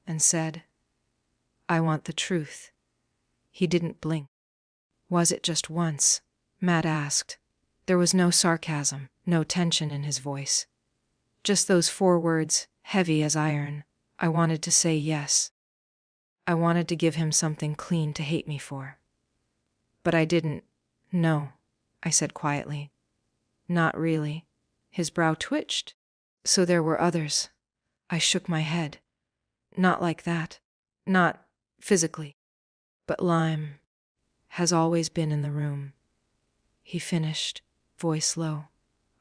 and said, "I want the truth." He didn't blink. "Was it just once?" Matt asked. There was no sarcasm, no tension in his voice. Just those 4 words, heavy as iron. I wanted to say yes. I wanted to give him something clean to hate me for. But I didn't. "No," I said quietly. "Not really." His brow twitched. "So there were others." I shook my head. "Not like that. Not physically. But Lime has always been in the room." He finished, voice low.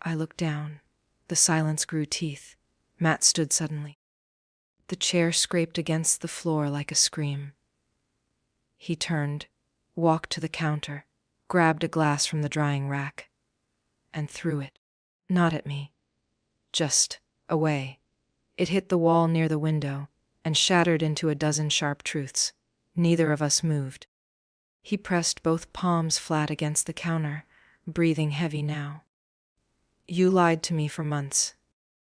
I looked down. The silence grew teeth. Matt stood suddenly. The chair scraped against the floor like a scream. He turned, walked to the counter, grabbed a glass from the drying rack, and threw it. Not at me. Just away. It hit the wall near the window and shattered into a dozen sharp truths. Neither of us moved. He pressed both palms flat against the counter, breathing heavy now. "You lied to me for months,"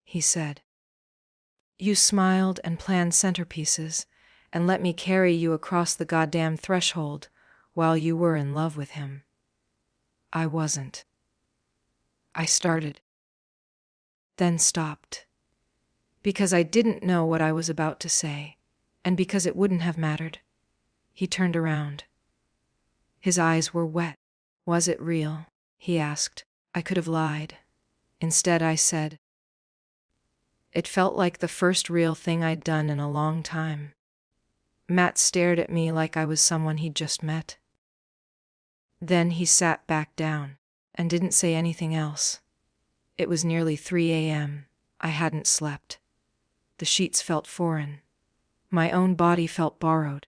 he said. "You smiled and planned centerpieces and let me carry you across the goddamn threshold while you were in love with him. I wasn't." I started, then stopped. Because I didn't know what I was about to say, and because it wouldn't have mattered. He turned around. His eyes were wet. "Was it real?" he asked. I could have lied. Instead, I said, "It felt like the first real thing I'd done in a long time." Matt stared at me like I was someone he'd just met. Then he sat back down and didn't say anything else. It was nearly 3 a.m. I hadn't slept. The sheets felt foreign. My own body felt borrowed.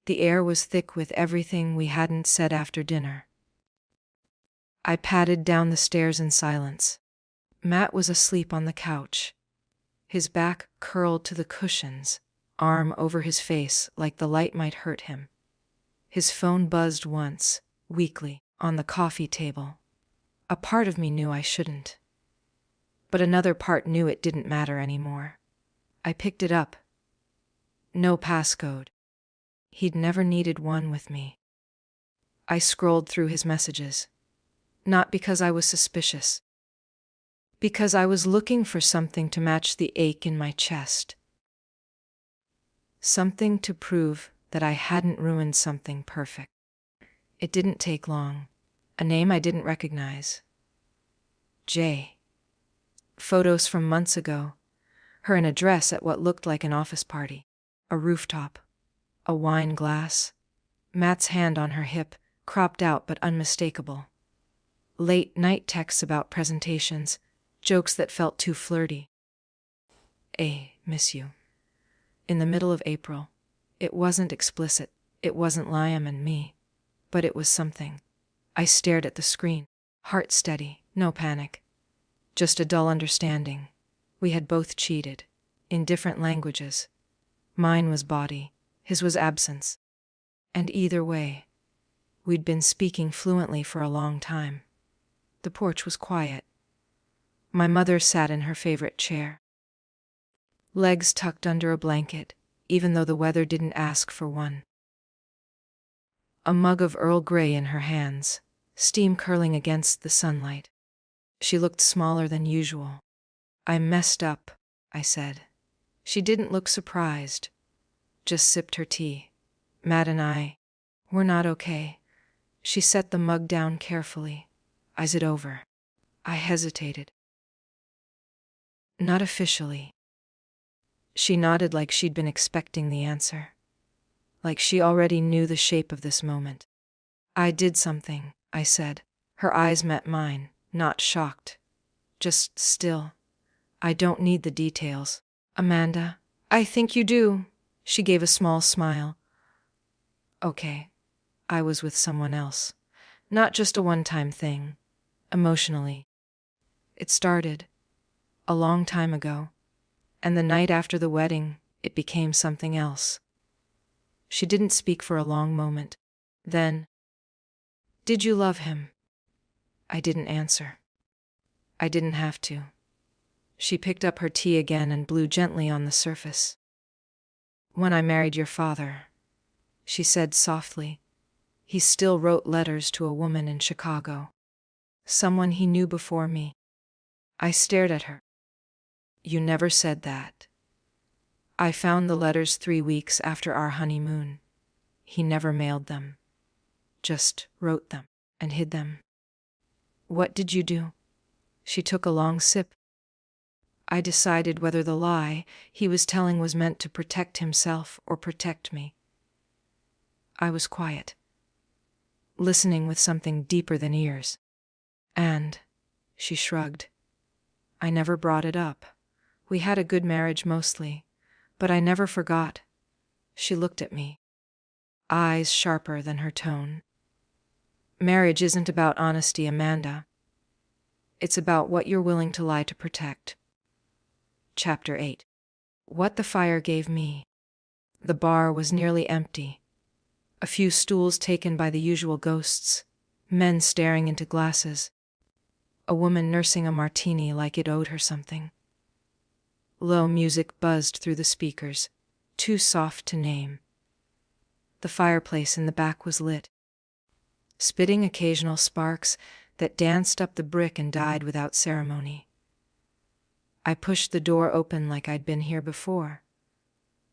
The air was thick with everything we hadn't said after dinner. I padded down the stairs in silence. Matt was asleep on the couch, his back curled to the cushions, arm over his face like the light might hurt him. His phone buzzed once, weakly, on the coffee table. A part of me knew I shouldn't. But another part knew it didn't matter anymore. I picked it up. No passcode. He'd never needed one with me. I scrolled through his messages. Not because I was suspicious. Because I was looking for something to match the ache in my chest. Something to prove that I hadn't ruined something perfect. It didn't take long. A name I didn't recognize. Jay. Photos from months ago. Her in a dress at what looked like an office party. A rooftop. A wine glass. Matt's hand on her hip, cropped out but unmistakable. Late night texts about presentations, jokes that felt too flirty. Miss you. In the middle of April. It wasn't explicit, it wasn't Liam and me. But it was something. I stared at the screen, heart steady, no panic. Just a dull understanding. We had both cheated, in different languages. Mine was body, his was absence. And either way, we'd been speaking fluently for a long time. The porch was quiet. My mother sat in her favorite chair. Legs tucked under a blanket, even though the weather didn't ask for one. A mug of Earl Grey in her hands, steam curling against the sunlight. She looked smaller than usual. I messed up, I said. She didn't look surprised. Just sipped her tea. Matt and I, we're not okay. She set the mug down carefully. Eyes it over. I hesitated. Not officially. She nodded like she'd been expecting the answer. Like she already knew the shape of this moment. I did something, I said. Her eyes met mine, not shocked. Just still. I don't need the details. Amanda, I think you do. She gave a small smile. Okay. I was with someone else. Not just a one-time thing. Emotionally. It started a long time ago, and the night after the wedding, it became something else. She didn't speak for a long moment. Then, did you love him? I didn't answer. I didn't have to. She picked up her tea again and blew gently on the surface. When I married your father, she said softly, he still wrote letters to a woman in Chicago. Someone he knew before me. I stared at her. You never said that. I found the letters 3 weeks after our honeymoon. He never mailed them. Just wrote them and hid them. What did you do? She took a long sip. I decided whether the lie he was telling was meant to protect himself or protect me. I was quiet, listening with something deeper than ears. And, she shrugged, I never brought it up. We had a good marriage mostly, but I never forgot. She looked at me, eyes sharper than her tone. Marriage isn't about honesty, Amanda. It's about what you're willing to lie to protect. Chapter 8. What the fire gave me. The bar was nearly empty. A few stools taken by the usual ghosts, men staring into glasses. A woman nursing a martini like it owed her something. Low music buzzed through the speakers, too soft to name. The fireplace in the back was lit, spitting occasional sparks that danced up the brick and died without ceremony. I pushed the door open like I'd been here before.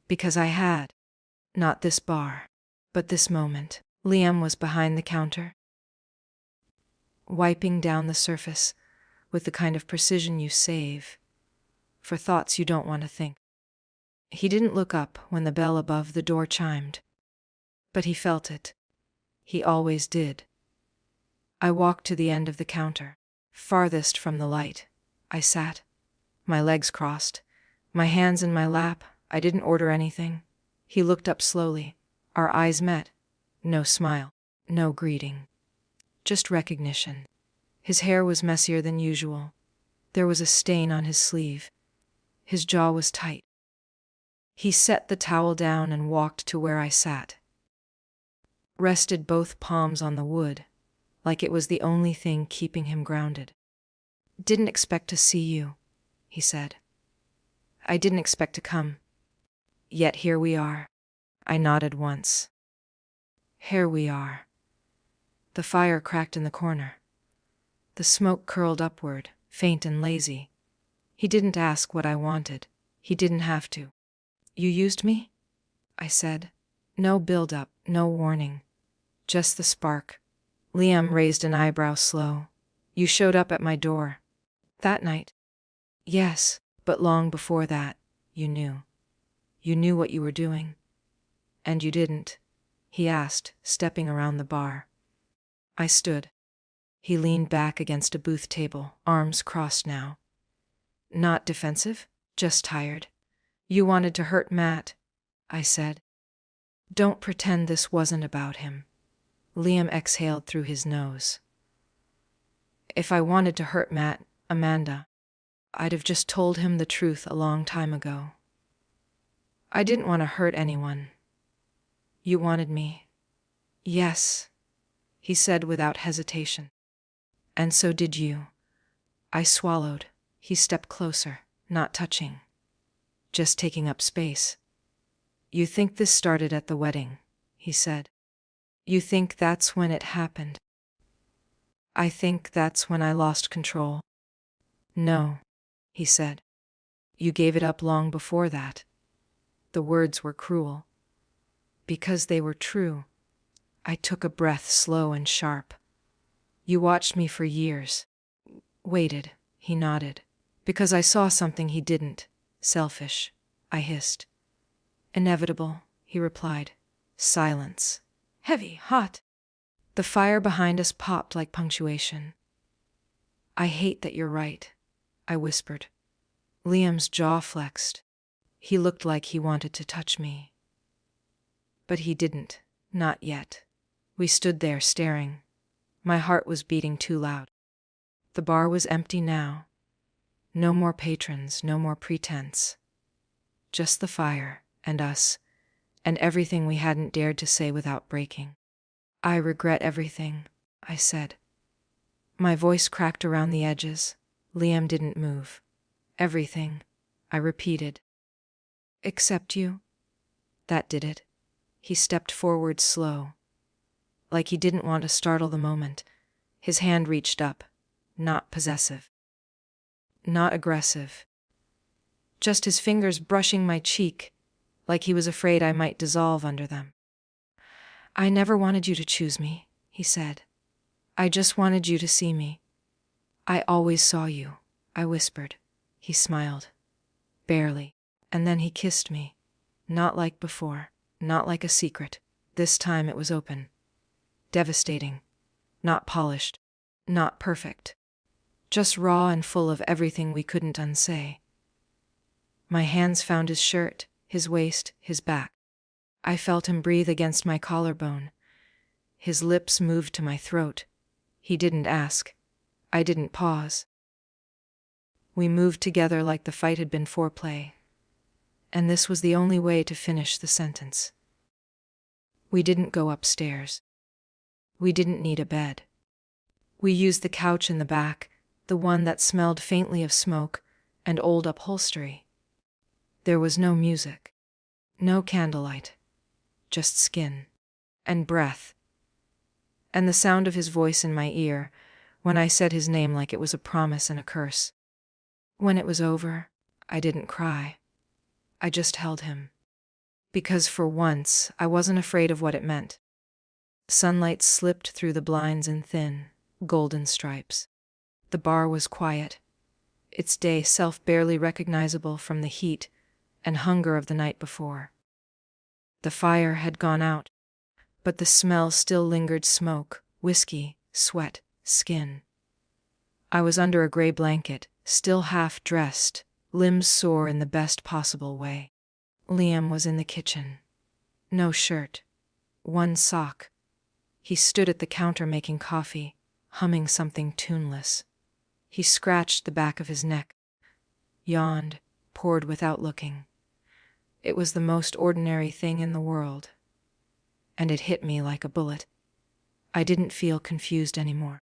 Because I had. Not this bar, but this moment. Liam was behind the counter, wiping down the surface with the kind of precision you save for thoughts you don't want to think. He didn't look up when the bell above the door chimed, but he felt it. He always did. I walked to the end of the counter, farthest from the light. I sat, my legs crossed, my hands in my lap. I didn't order anything. He looked up slowly. Our eyes met. No smile, no greeting. Just recognition. His hair was messier than usual. There was a stain on his sleeve. His jaw was tight. He set the towel down and walked to where I sat. Rested both palms on the wood, like it was the only thing keeping him grounded. "Didn't expect to see you," he said. "I didn't expect to come. Yet here we are." I nodded once. Here we are. The fire cracked in the corner. The smoke curled upward, faint and lazy. He didn't ask what I wanted. He didn't have to. "You used me?" I said. No build-up, no warning. Just the spark. Liam raised an eyebrow slow. "You showed up at my door. That night?" "Yes, but long before that, you knew. You knew what you were doing." "And you didn't?" he asked, stepping around the bar. I stood. He leaned back against a booth table, arms crossed now. "Not defensive, just tired. You wanted to hurt Matt," I said. "Don't pretend this wasn't about him." Liam exhaled through his nose. "If I wanted to hurt Matt, Amanda, I'd have just told him the truth a long time ago. I didn't want to hurt anyone. You wanted me." "Yes," he said without hesitation. "And so did you." I swallowed. He stepped closer, not touching, just taking up space. "You think this started at the wedding," he said. "You think that's when it happened." "I think that's when I lost control." "No," he said. "You gave it up long before that." The words were cruel. Because they were true. I took a breath, slow and sharp. "You watched me for years." "Waited," he nodded. "Because I saw something he didn't. Selfish," I hissed. "Inevitable," he replied. Silence. Heavy, hot. The fire behind us popped like punctuation. "I hate that you're right," I whispered. Liam's jaw flexed. He looked like he wanted to touch me. But he didn't. Not yet. We stood there staring. My heart was beating too loud. The bar was empty now. No more patrons, no more pretense. Just the fire, and us, and everything we hadn't dared to say without breaking. "I regret everything," I said. My voice cracked around the edges. Liam didn't move. "Everything," I repeated. "Except you?" That did it. He stepped forward slow. Like he didn't want to startle the moment. His hand reached up. Not possessive. Not aggressive. Just his fingers brushing my cheek, like he was afraid I might dissolve under them. "I never wanted you to choose me," he said. "I just wanted you to see me." "I always saw you," I whispered. He smiled. Barely. And then he kissed me. Not like before. Not like a secret. This time it was open. Devastating. Not polished. Not perfect. Just raw and full of everything we couldn't unsay. My hands found his shirt, his waist, his back. I felt him breathe against my collarbone. His lips moved to my throat. He didn't ask. I didn't pause. We moved together like the fight had been foreplay. And this was the only way to finish the sentence. We didn't go upstairs. We didn't need a bed. We used the couch in the back, the one that smelled faintly of smoke and old upholstery. There was no music. No candlelight. Just skin. And breath. And the sound of his voice in my ear when I said his name like it was a promise and a curse. When it was over, I didn't cry. I just held him. Because for once, I wasn't afraid of what it meant. Sunlight slipped through the blinds in thin, golden stripes. The bar was quiet. Its day self barely recognizable from the heat and hunger of the night before. The fire had gone out, but the smell still lingered: smoke, whiskey, sweat, skin. I was under a gray blanket, still half dressed, limbs sore in the best possible way. Liam was in the kitchen. No shirt. One sock. He stood at the counter making coffee, humming something tuneless. He scratched the back of his neck, yawned, poured without looking. It was the most ordinary thing in the world. And it hit me like a bullet. I didn't feel confused anymore.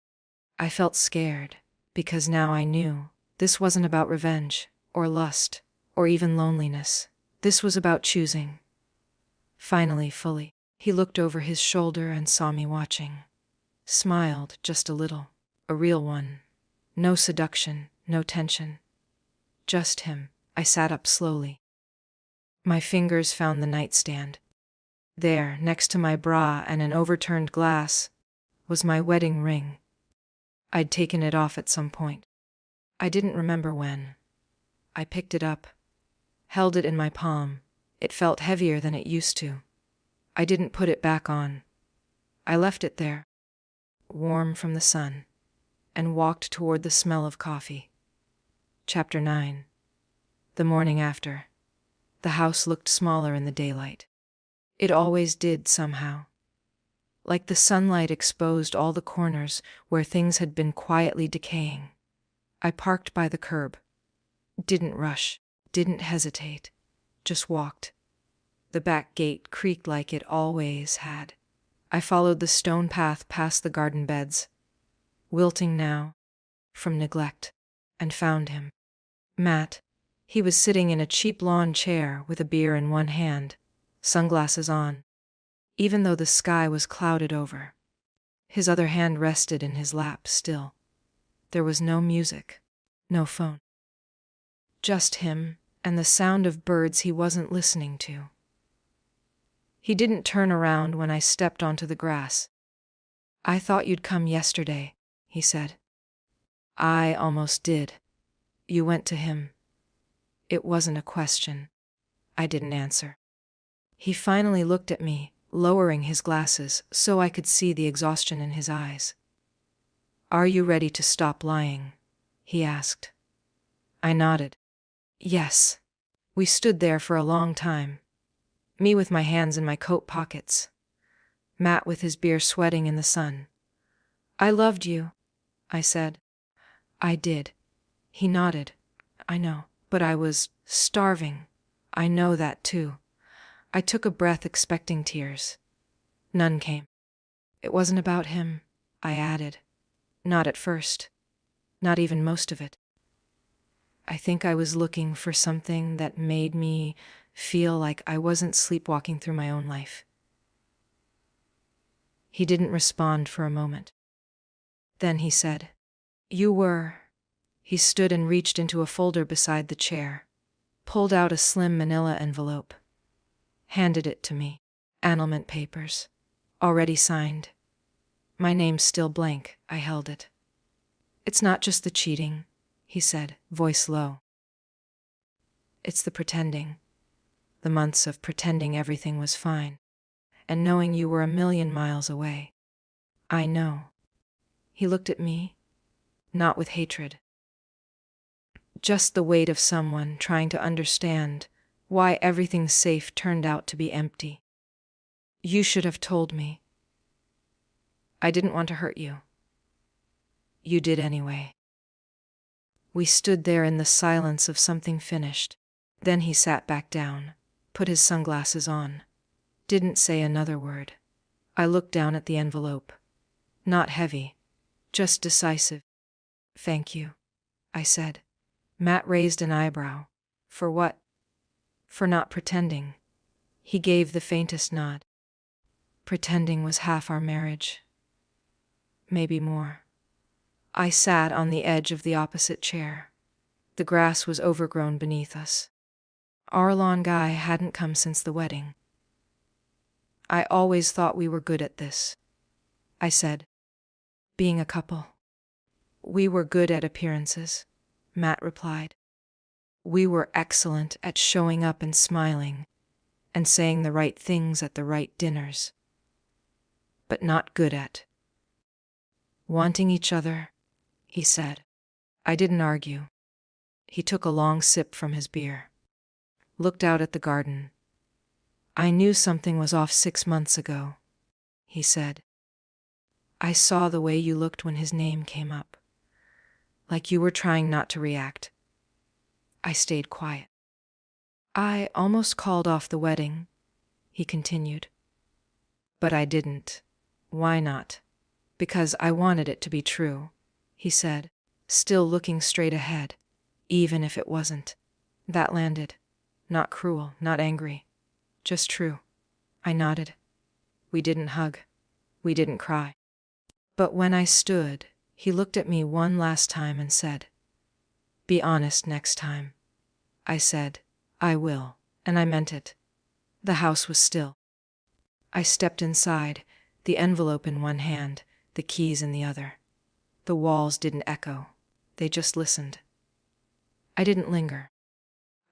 I felt scared, because now I knew this wasn't about revenge, or lust, or even loneliness. This was about choosing. Finally, fully, he looked over his shoulder and saw me watching. Smiled just a little. A real one. No seduction, no tension. Just him. I sat up slowly. My fingers found the nightstand. There, next to my bra and an overturned glass, was my wedding ring. I'd taken it off at some point. I didn't remember when. I picked it up, held it in my palm. It felt heavier than it used to. I didn't put it back on. I left it there, warm from the sun, and walked toward the smell of coffee. Chapter 9. The morning after. The house looked smaller in the daylight. It always did somehow. Like the sunlight exposed all the corners where things had been quietly decaying. I parked by the curb. Didn't rush, didn't hesitate, just walked. The back gate creaked like it always had. I followed the stone path past the garden beds, wilting now, from neglect, and found him. Matt. He was sitting in a cheap lawn chair with a beer in one hand, sunglasses on, even though the sky was clouded over. His other hand rested in his lap still. There was no music, no phone. Just him and the sound of birds he wasn't listening to. He didn't turn around when I stepped onto the grass. "I thought you'd come yesterday," he said. "I almost did." "You went to him." It wasn't a question. I didn't answer. He finally looked at me, lowering his glasses so I could see the exhaustion in his eyes. "Are you ready to stop lying?" he asked. I nodded. Yes. We stood there for a long time. Me with my hands in my coat pockets. Matt with his beer sweating in the sun. "I loved you," I said. "I did." He nodded. "I know. But I was starving." "I know that too." I took a breath expecting tears. None came. "It wasn't about him," I added. "Not at first. Not even most of it. I think I was looking for something that made me feel like I wasn't sleepwalking through my own life." He didn't respond for a moment. Then he said, "You were." He stood and reached into a folder beside the chair, pulled out a slim manila envelope, handed it to me. Annulment papers, already signed. My name's still blank. I held it. "It's not just the cheating," he said, voice low. "It's the pretending. The months of pretending everything was fine, and knowing you were a million miles away." "I know." He looked at me, not with hatred. Just the weight of someone trying to understand why everything safe turned out to be empty. "You should have told me." "I didn't want to hurt you." "You did anyway." We stood there in the silence of something finished. Then he sat back down, put his sunglasses on, didn't say another word. I looked down at the envelope. Not heavy, just decisive. "Thank you," I said. Matt raised an eyebrow. "For what?" "For not pretending." He gave the faintest nod. "Pretending was half our marriage. Maybe more." I sat on the edge of the opposite chair. The grass was overgrown beneath us. Our lawn guy hadn't come since the wedding. "I always thought we were good at this," I said. "Being a couple." "We were good at appearances," Matt replied. "We were excellent at showing up and smiling, and saying the right things at the right dinners. But not good at wanting each other," he said. I didn't argue. He took a long sip from his beer. Looked out at the garden. I knew something was off 6 months ago, he said. I saw the way you looked when his name came up. Like you were trying not to react. I stayed quiet. I almost called off the wedding, he continued. But I didn't. Why not? Because I wanted it to be true, he said, still looking straight ahead, even if it wasn't. That landed. Not cruel, not angry. Just true. I nodded. We didn't hug. We didn't cry. But when I stood, he looked at me one last time and said, "Be honest next time." I said, "I will," and I meant it. The house was still. I stepped inside, the envelope in one hand, the keys in the other. The walls didn't echo. They just listened. I didn't linger.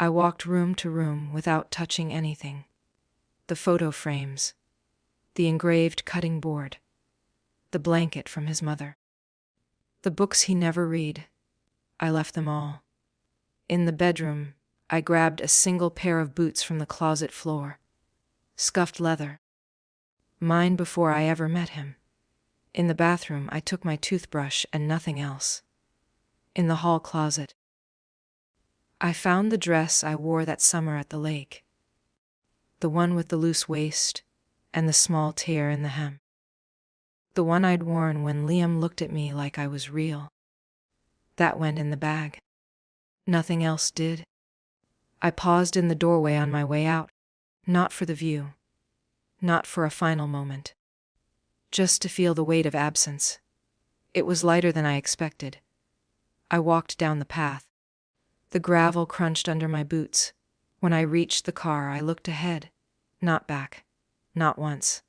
I walked room to room without touching anything. The photo frames, the engraved cutting board, the blanket from his mother. The books he never read. I left them all. In the bedroom, I grabbed a single pair of boots from the closet floor. Scuffed leather. Mine before I ever met him. In the bathroom, I took my toothbrush and nothing else. In the hall closet, I found the dress I wore that summer at the lake. The one with the loose waist and the small tear in the hem. The one I'd worn when Liam looked at me like I was real. That went in the bag. Nothing else did. I paused in the doorway on my way out, not for the view, not for a final moment. Just to feel the weight of absence. It was lighter than I expected. I walked down the path. The gravel crunched under my boots. When I reached the car, I looked ahead, not back, not once.